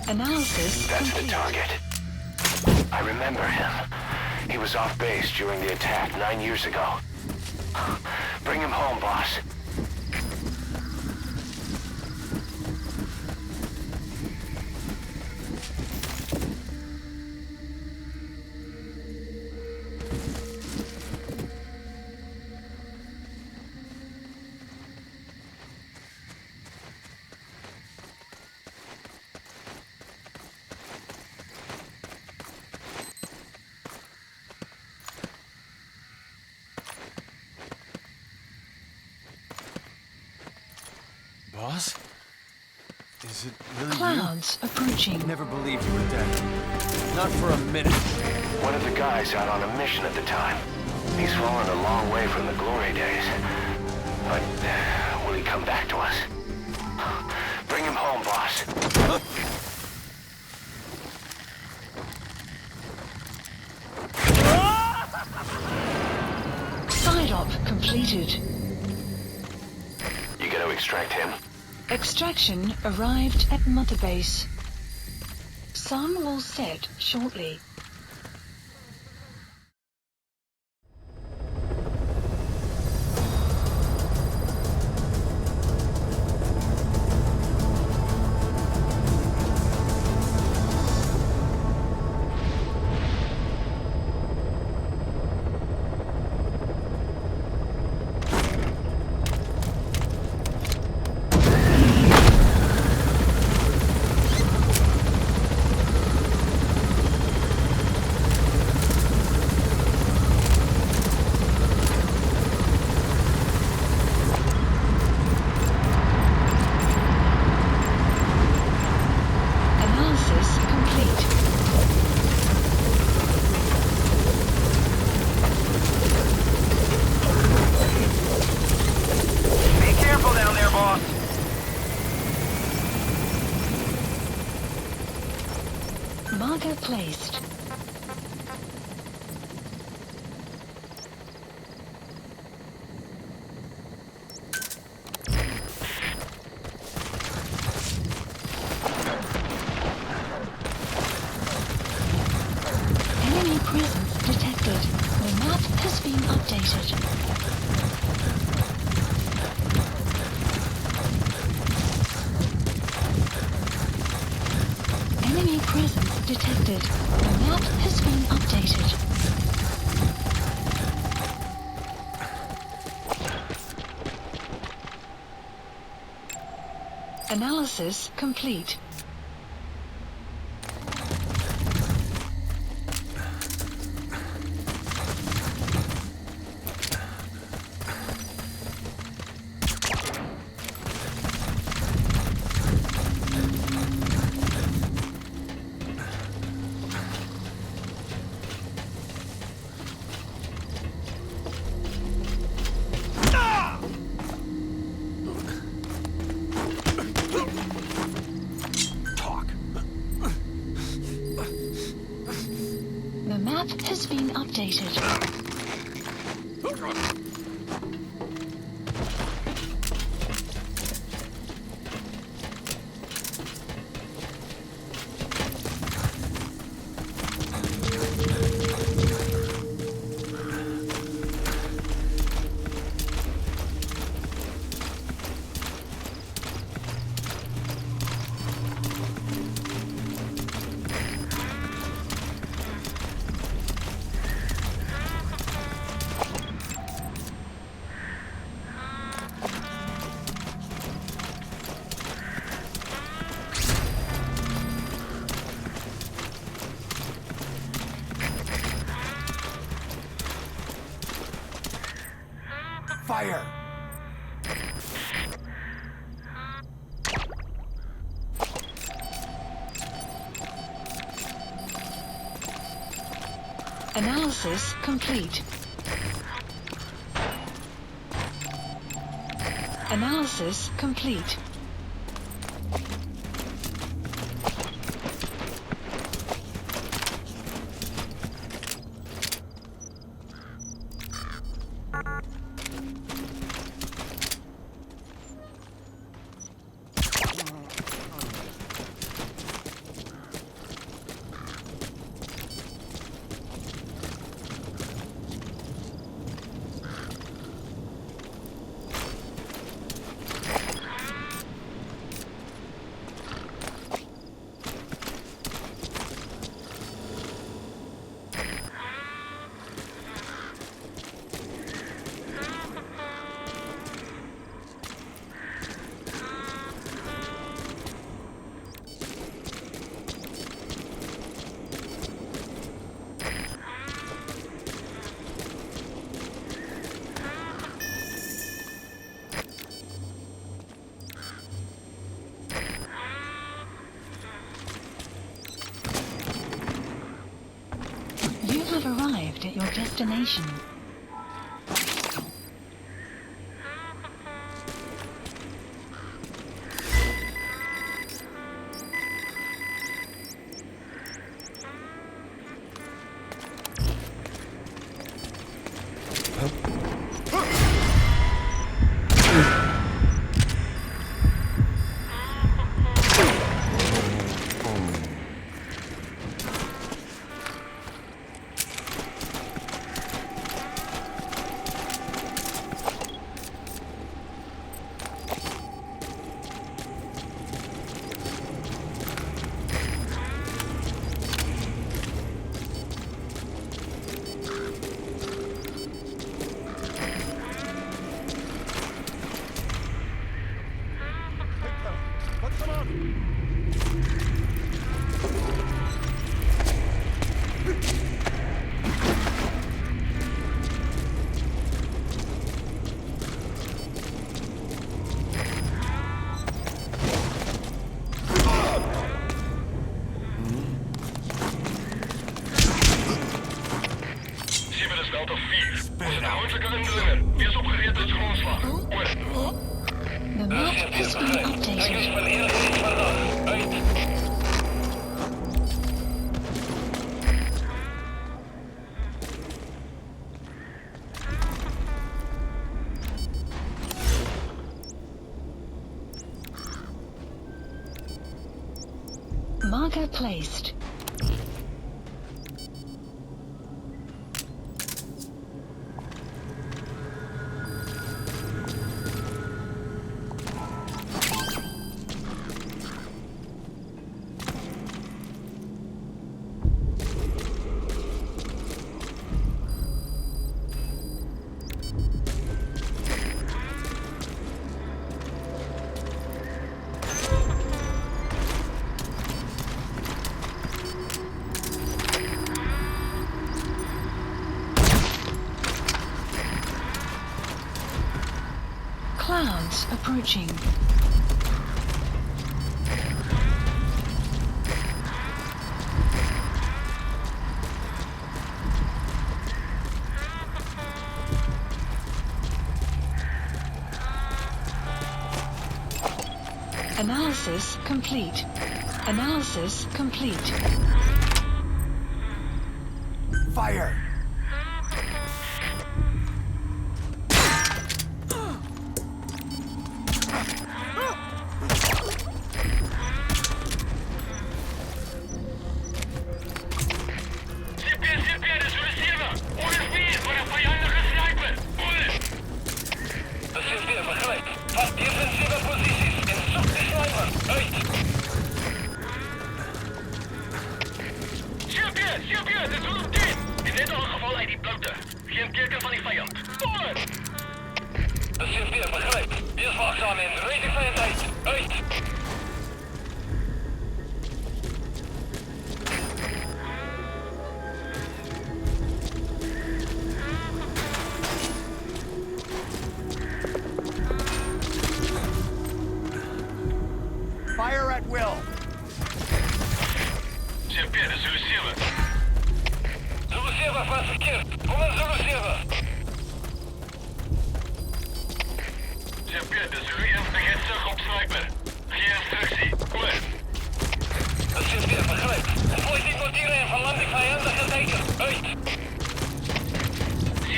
Analysis That's complete. the target. I remember him. He was off base during the attack 9 years ago. Bring him home, boss. Boss? Is it really Clouds approaching. you? Never believed you were dead. Not for a minute. One of the guys out on a mission at the time. He's fallen a long way from the glory days. But will he come back to us? Bring him home, boss. Side op completed. You gonna extract him? Extraction arrived at Mother Base. Sun will set shortly. Marker placed. Enemy presence detected. The map has been updated. Enemy presence detected. The map has been updated. Analysis complete. The map has been updated. Fire! Analysis complete. Analysis complete. You have arrived at your destination. The map has been updated. Marker placed. Clouds approaching. Analysis complete. Analysis complete. Fire! Pedro, Zulu 7. Zulu 7, faz verkeerd. Kom in, Zulu 7. Pedro, Zulu 1 begint terug op sniper. Geen instructie. Oor. Dat is weer begrijp. Ontplooi die kwartieren en van landing vijandige teken. Uit.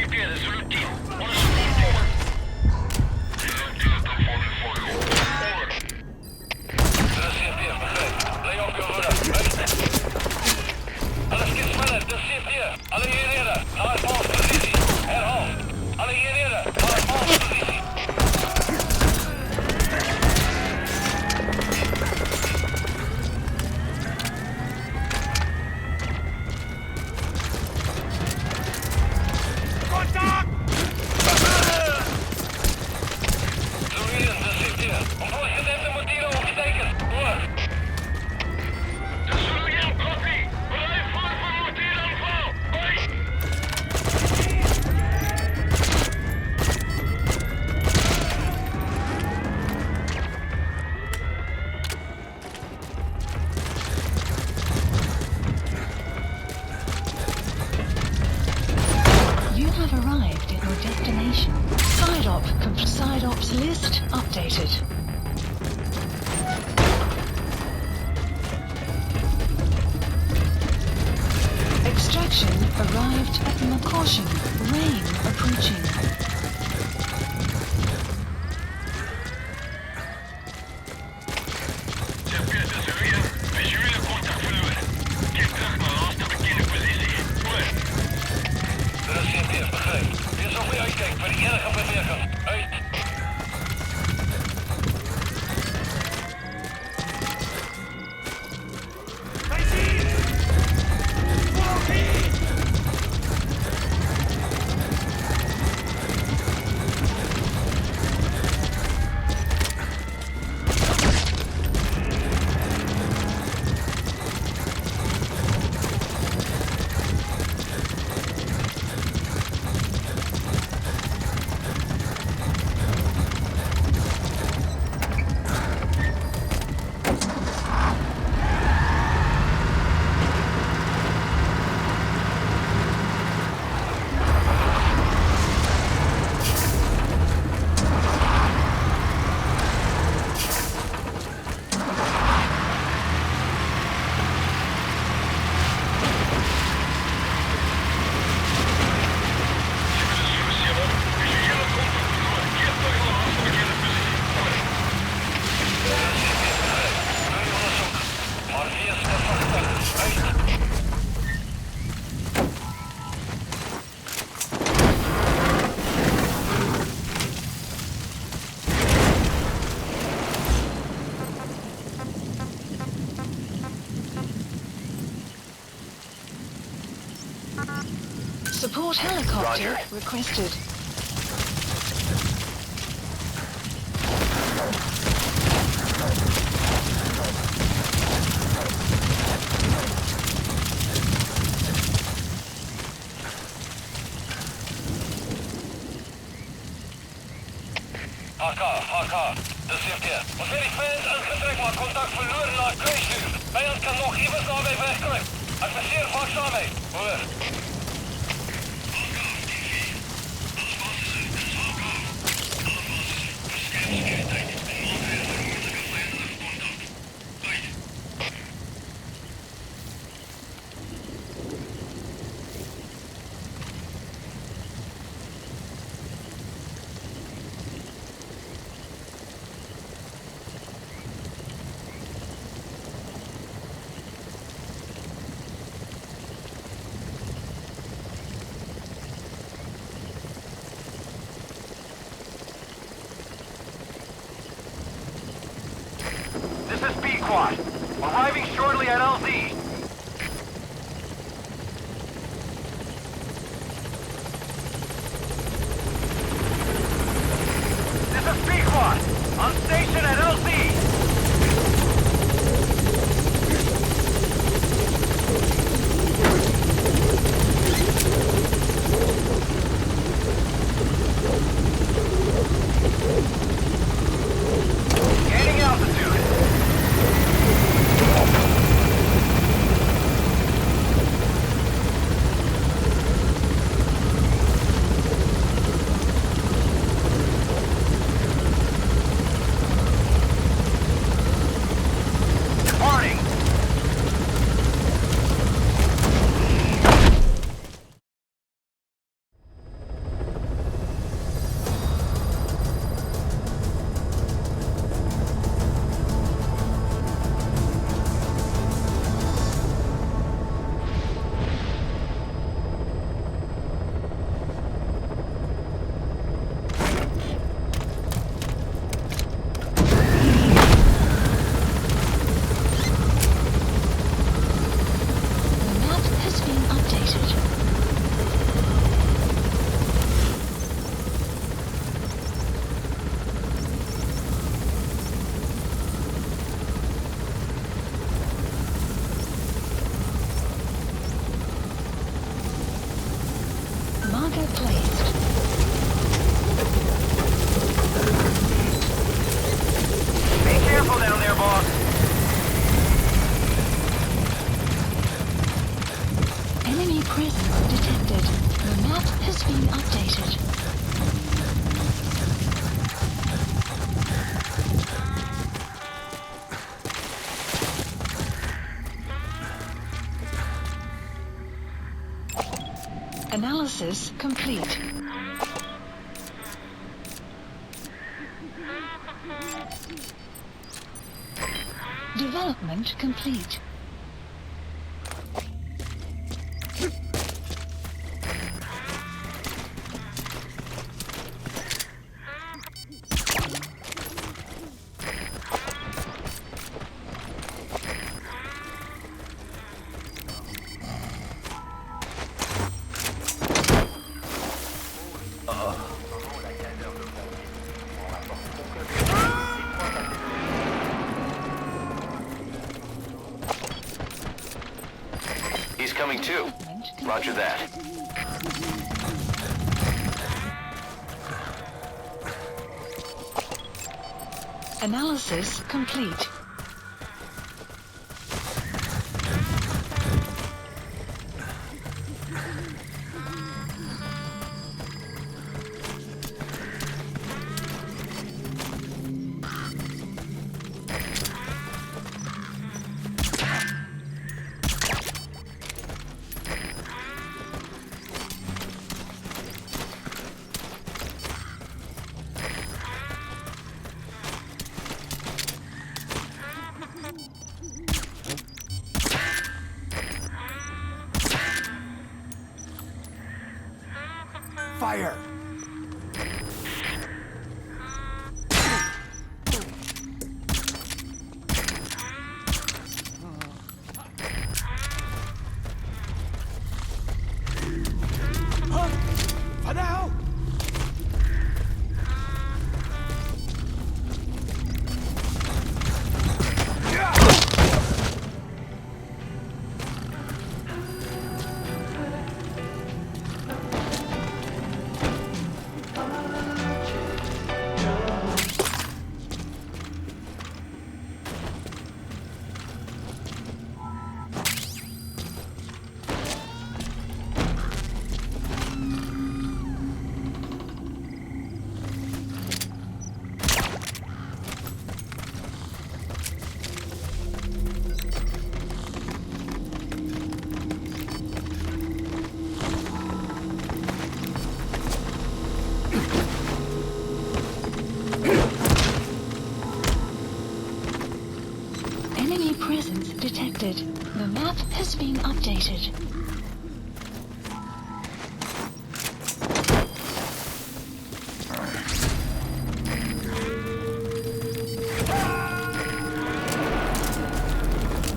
Pedro, Zulu 10. Onderzoek voor. Dat is weer begrijp. Leg op je horen. Uit. Alles gaat sneller. Dat is weer. Alle hierheren. Naar valspositie. Herhaal. Alle hierheren. Naar valspositie. Side ops list updated. Extraction arrived at the caution. Rain approaching. Visuele contact verloren. Keer terug naar laatste bekende positie. Oor. Dat is CPF, begrijp. Wees op je uitkijkt voor die enige beweging. Uit. Support helicopter Roger. requested. HK. Dat is hier. Ons weer die fans aangetrekt, maar contact verloren naar kruisvuur. Vijand kan nog even nabij wegkomen. Adviseer waakzaam mee. Hoor. map has been updated. Analysis complete. Development complete. He's coming too. Roger that. Analysis complete. Fire! Huh? Paral! Enemy presence detected. The map has been updated.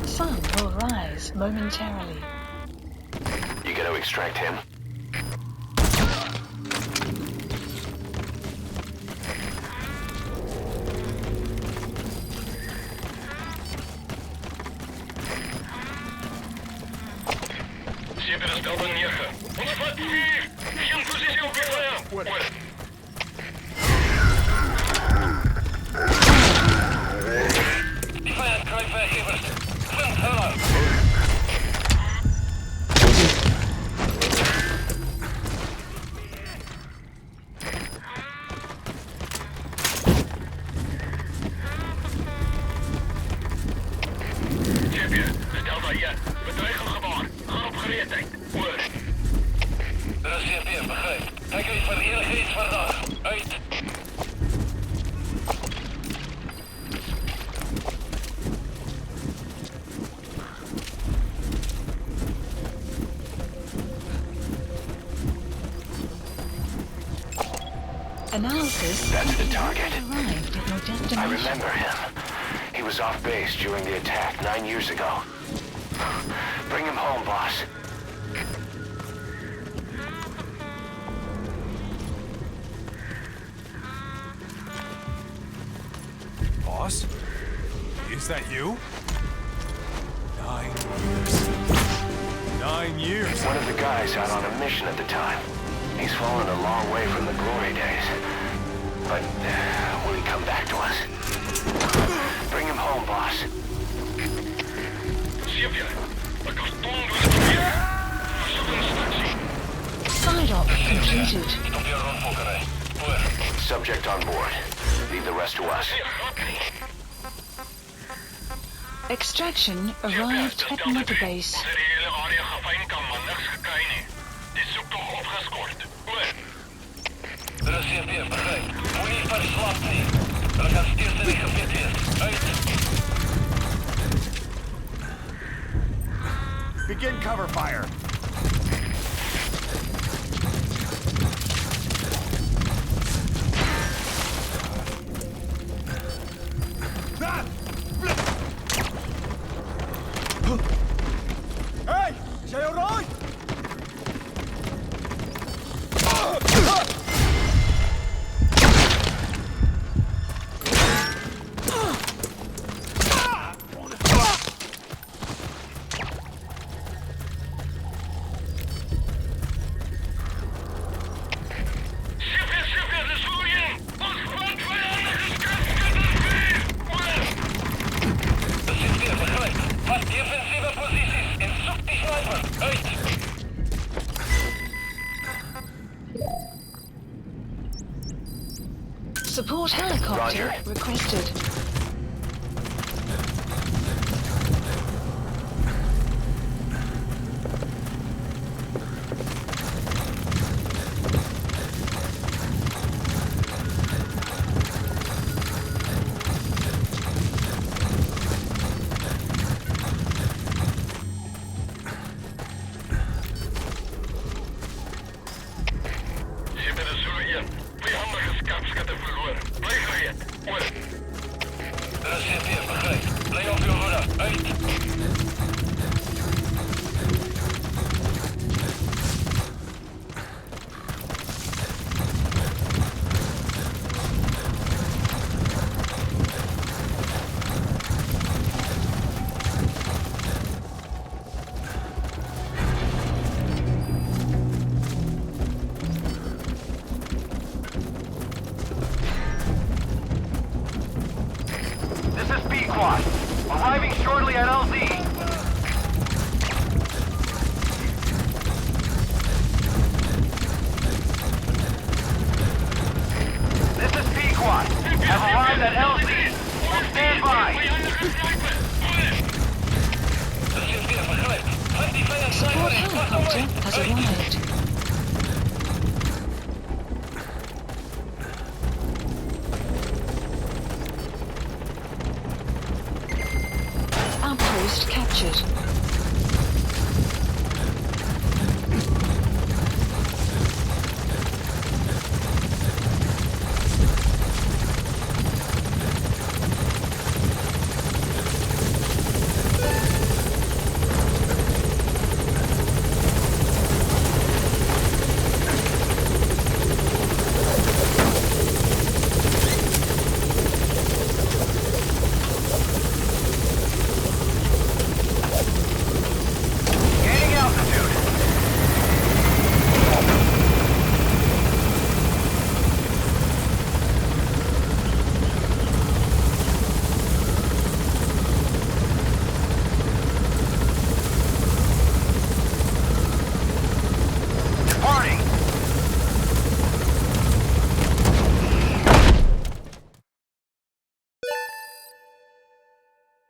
Sun will rise momentarily. You gonna extract him? Все перестал нерха. Он отводит! Всем позицию укрываем! Vijand krijgt werkgevers. Vent hulp! Champion, de Delta hier. Bedreigend gebaar. Ga op gereedheid. Oor. Dat is champion, begrijp. Hij kreeg van eerlijkheid vandaag. Uit. Analysis. That's the target. Arrived at your destination. I remember him. He was off base during the attack 9 years ago. Bring him home, boss. Boss? Is that you? 9 years. 9 years. One of the guys out on a mission at the time. He's fallen a long way from the glory days. But will he come back to us? Bring him home, boss. Champion, a carton was hier. Zoek een statie. Side op completed. Stop your run, Fokker. Oor. Subject on board. Leave the rest to us. Extraction arrived at Mother Base. Ons het die hele area gefynkamp, maar niks gekry nie. Die soektog opgeskort. Oor. Dit is CP, begryp. Moenie verslap nie. Hulle kan steeds in die gebied wees. Uit. Begin cover fire. Hey, is jy alright? Chauffeur, dis vloeiing! Ons vat vijandige skrifskutters! Oor. Dis CP, begryp. Vat defensieve posisies en soek die sniper. Uit. Support helicopter Roger. requested. CP, dis vloeiing. Vijandige skarpskutter verloor. Bly gereed. Oor. Dit is CP, begryp. Bly op jou hoede. Uit. This is B-Quad. Arriving shortly at LZ. This is B-Quad. Have arrived at LZ. We'll stand by. Vijandige sniper. Oor. Dis CP, begryp. Vat die vijand Support sniper en pas hom helicopter uit. has Uit. arrived. Outpost captured.